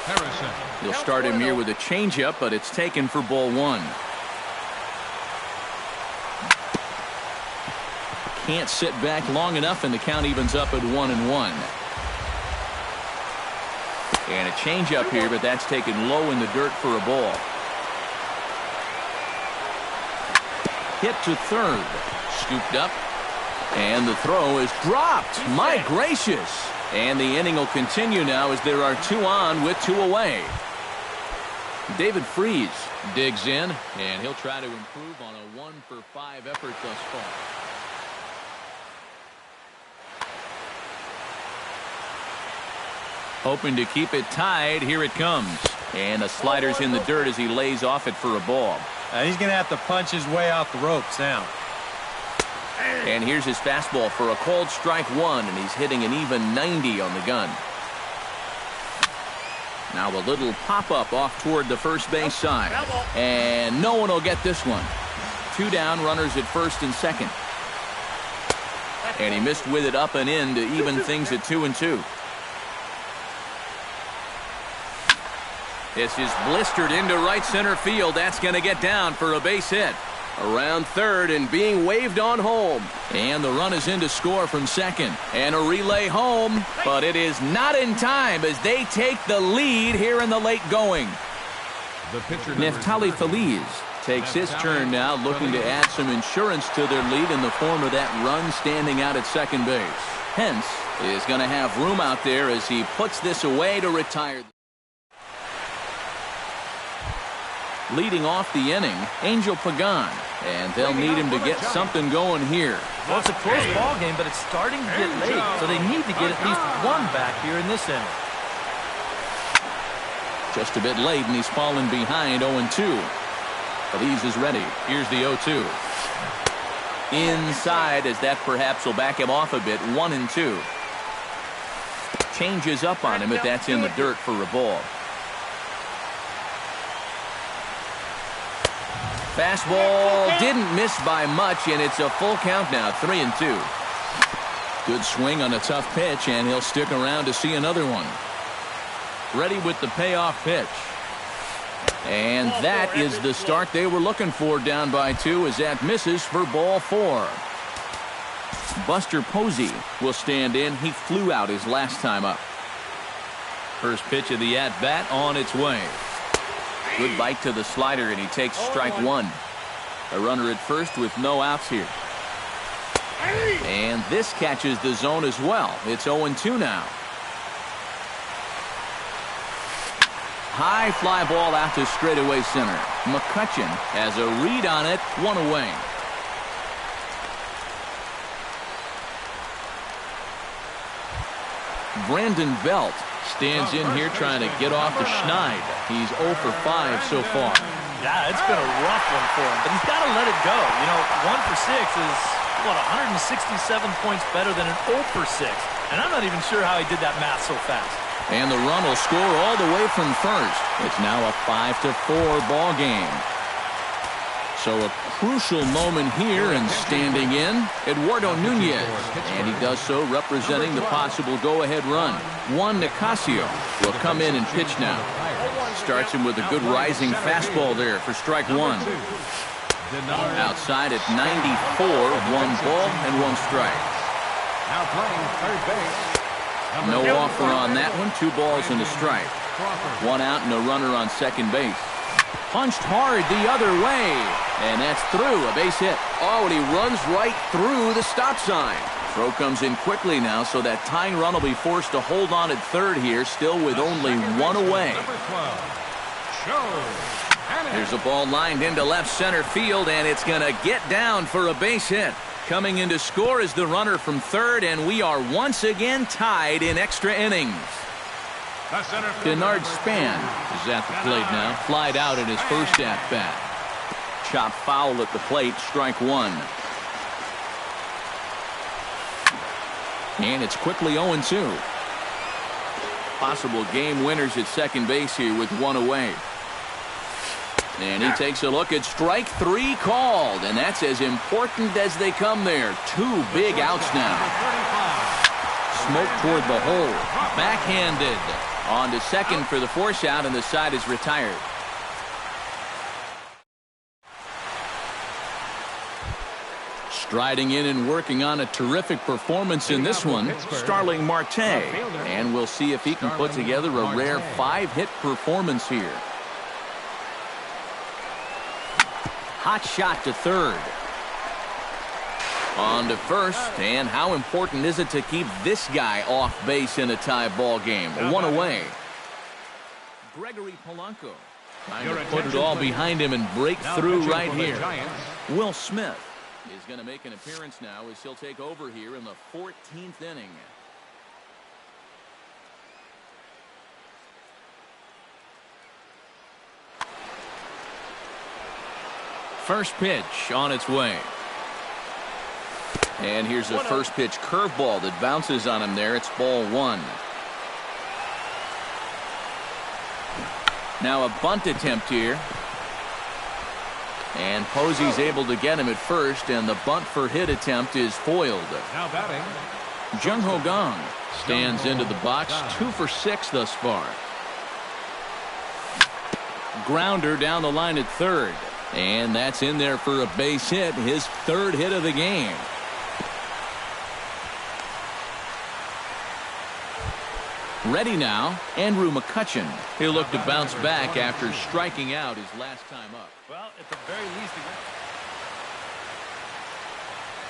Harrison. He'll start him here with a changeup, but it's taken for ball 1. Can't sit back long enough, and the count evens up at 1-1. And a changeup here, but that's taken low in the dirt for a ball. Hit to third. Scooped up. And the throw is dropped. My gracious. And the inning will continue now as there are 2 on with 2 away. David Freese digs in, and he'll try to improve on a 1-for-5 effort thus far. Hoping to keep it tied. Here it comes. And a slider's in the dirt as he lays off it for a ball. He's going to have to punch his way off the ropes now. And here's his fastball for a called strike 1, and he's hitting an even 90 on the gun. Now a little pop-up off toward the first base side. And no one will get this one. 2 down, runners at first and second. And he missed with it up and in to even things at 2-2. This is blistered into right center field. That's going to get down for a base hit. Around third and being waved on home. And the run is in to score from second. And a relay home, but it is not in time as they take the lead here in the late going. Neftali Feliz takes his turn now, looking to add some insurance to their lead in the form of that run standing out at second base. Hence is going to have room out there as he puts this away to retire. Leading off the inning, Angel Pagan, and they'll need him to get something going here. Well, it's a close ball game, but it's starting to get late, so they need to get at least one back here in this inning. Just a bit late, and he's fallen behind 0-2. Feliz is ready. Here's the 0-2. Inside, as that perhaps will back him off a bit. 1-2. Changes up on him if that's in the dirt for a ball. Fastball didn't miss by much, and it's a full count now. 3-2. Good swing on a tough pitch, and he'll stick around to see another one. Ready with the payoff pitch. And that is the start they were looking for, down by 2, as that misses for ball 4. Buster Posey will stand in. He flew out his last time up. First pitch of the at-bat on its way. Good bite to the slider, and he takes strike 1. A runner at first with no outs here. And this catches the zone as well. It's 0-2 now. High fly ball out to straightaway center. McCutcheon has a read on it, 1 away. Brandon Belt stands in here trying to get off the schneid. He's 0 for 5 so far. Yeah, it's been a rough one for him, but he's got to let it go. You know, 1 for 6 is, what, 167 points better than an 0 for 6. And I'm not even sure how he did that math so fast. And the run will score all the way from first. It's now a 5-4 ball game. So a crucial moment here, and standing in, Eduardo Nunez. And he does so representing the possible go-ahead run. Juan Nicasio will come in and pitch now. Starts him with a good rising fastball there for strike 1. Outside at 94, 1 ball and 1 strike. Now playing third base. No offer on that one. 2 balls and a strike. 1 out and a runner on second base. Punched hard the other way, and that's through. A base hit. Oh, and he runs right through the stop sign. Throw comes in quickly now, so that tying run will be forced to hold on at third here, still with only 1 away. Here's a ball lined into left center field, and it's going to get down for a base hit. Coming in to score is the runner from third, and we are once again tied in extra innings. Denard Span is at the plate now. Flied out in his first at-bat. Chop foul at the plate, strike 1. And it's quickly 0-2. Possible game winners at second base here with 1 away. And he takes a look at strike 3 called, and that's as important as they come there. 2 big outs now. Smoke toward the hole. Backhanded. On to second for the force out, and the side is retired. Striding in and working on a terrific performance in this one, Starling Marte. And we'll see if he can put together a rare 5-hit performance here. Hot shot to third. On to first, and how important is it to keep this guy off base in a tie ball game? 1 away. Gregory Polanco trying to put it all behind him and break through right here. Will Smith is going to make an appearance now as he'll take over here in the 14th inning. First pitch on its way. And here's a first pitch curveball that bounces on him there. It's ball 1. Now a bunt attempt here. And Posey's able to get him at first, and the bunt for hit attempt is foiled. Now batting. Jung Ho Gong stands into the box, 2 for 6 thus far. Grounder down the line at third. And that's in there for a base hit, his third hit of the game. Ready now, Andrew McCutcheon. He'll look to bounce back after striking out his last time up. Well, at the very least,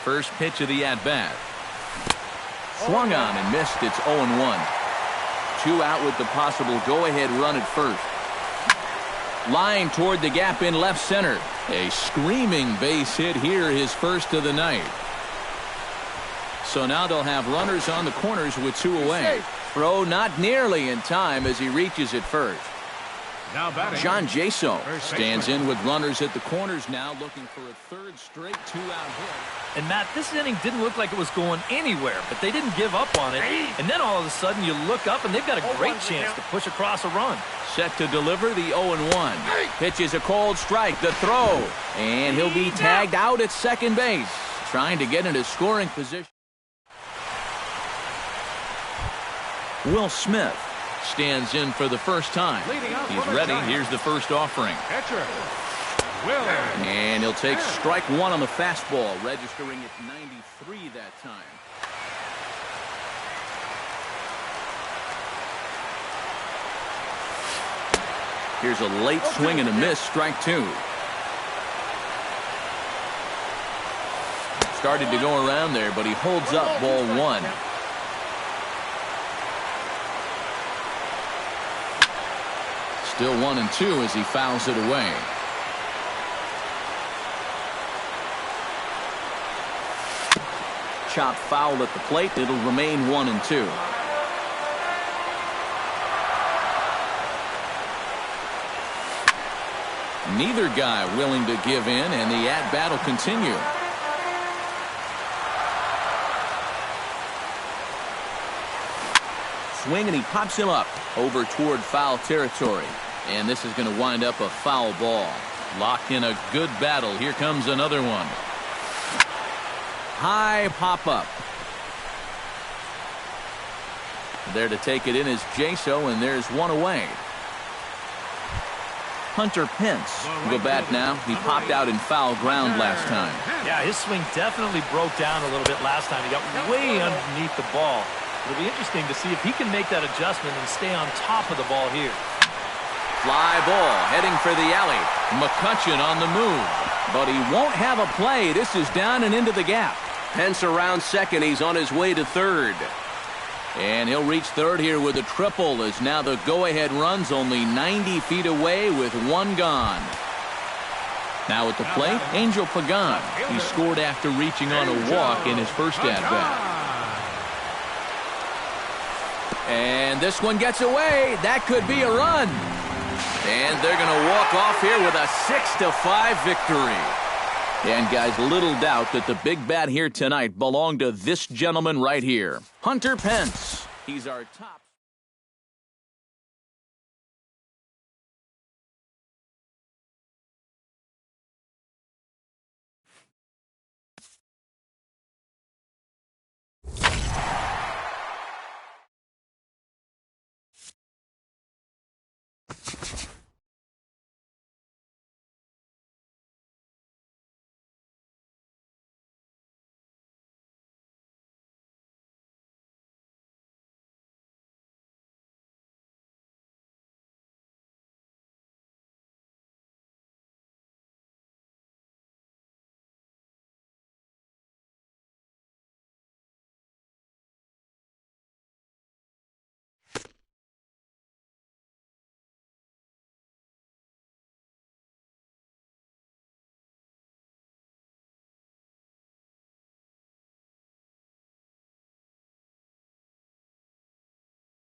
First pitch of the at-bat. Swung on and missed. It's 0-1. 2 out with the possible go-ahead run at first. Line toward the gap in left center. A screaming base hit here, his first of the night. So now they'll have runners on the corners with 2 away. Throw not nearly in time as he reaches it first. Now batting, John Jaso first stands baseman. in with runners at the corners now, looking for a third straight 2-out hit. And Matt, this inning didn't look like it was going anywhere, but they didn't give up on it. And then all of a sudden you look up and they've got a great chance to push across a run. Set to deliver the 0-1. Pitches a cold strike, the throw, and he'll be tagged out at second base, trying to get into scoring position. Will Smith stands in for the first time. He's ready. Here's the first offering. Catcher, Will. And he'll take strike 1 on the fastball, registering at 93 that time. Here's a late swing and a miss, strike 2. Started to go around there, but he holds up, ball 1. Still 1-2 as he fouls it away. Chop foul at the plate. It'll remain 1-2. Neither guy willing to give in, and the at-bat will continue. Swing, and he pops him up over toward foul territory. And this is going to wind up a foul ball. Locked in a good battle. Here comes another one. High pop-up. There to take it in is Jaso, and there's 1 away. Hunter Pence will go bat now. He popped out in foul ground last time. Yeah, his swing definitely broke down a little bit last time. He got way underneath the ball. It'll be interesting to see if he can make that adjustment and stay on top of the ball here. Fly ball heading for the alley. McCutcheon on the move, but he won't have a play. This is down and into the gap. Pence around second. He's on his way to third. And he'll reach third here with a triple, as now the go-ahead run's only 90 feet away with 1 gone. Now at the plate, Angel Pagan. He scored after reaching on a walk in his first at-bat. And this one gets away. That could be a run. And they're going to walk off here with a 6-5 victory. And guys, little doubt that the big bat here tonight belonged to this gentleman right here, Hunter Pence. He's our top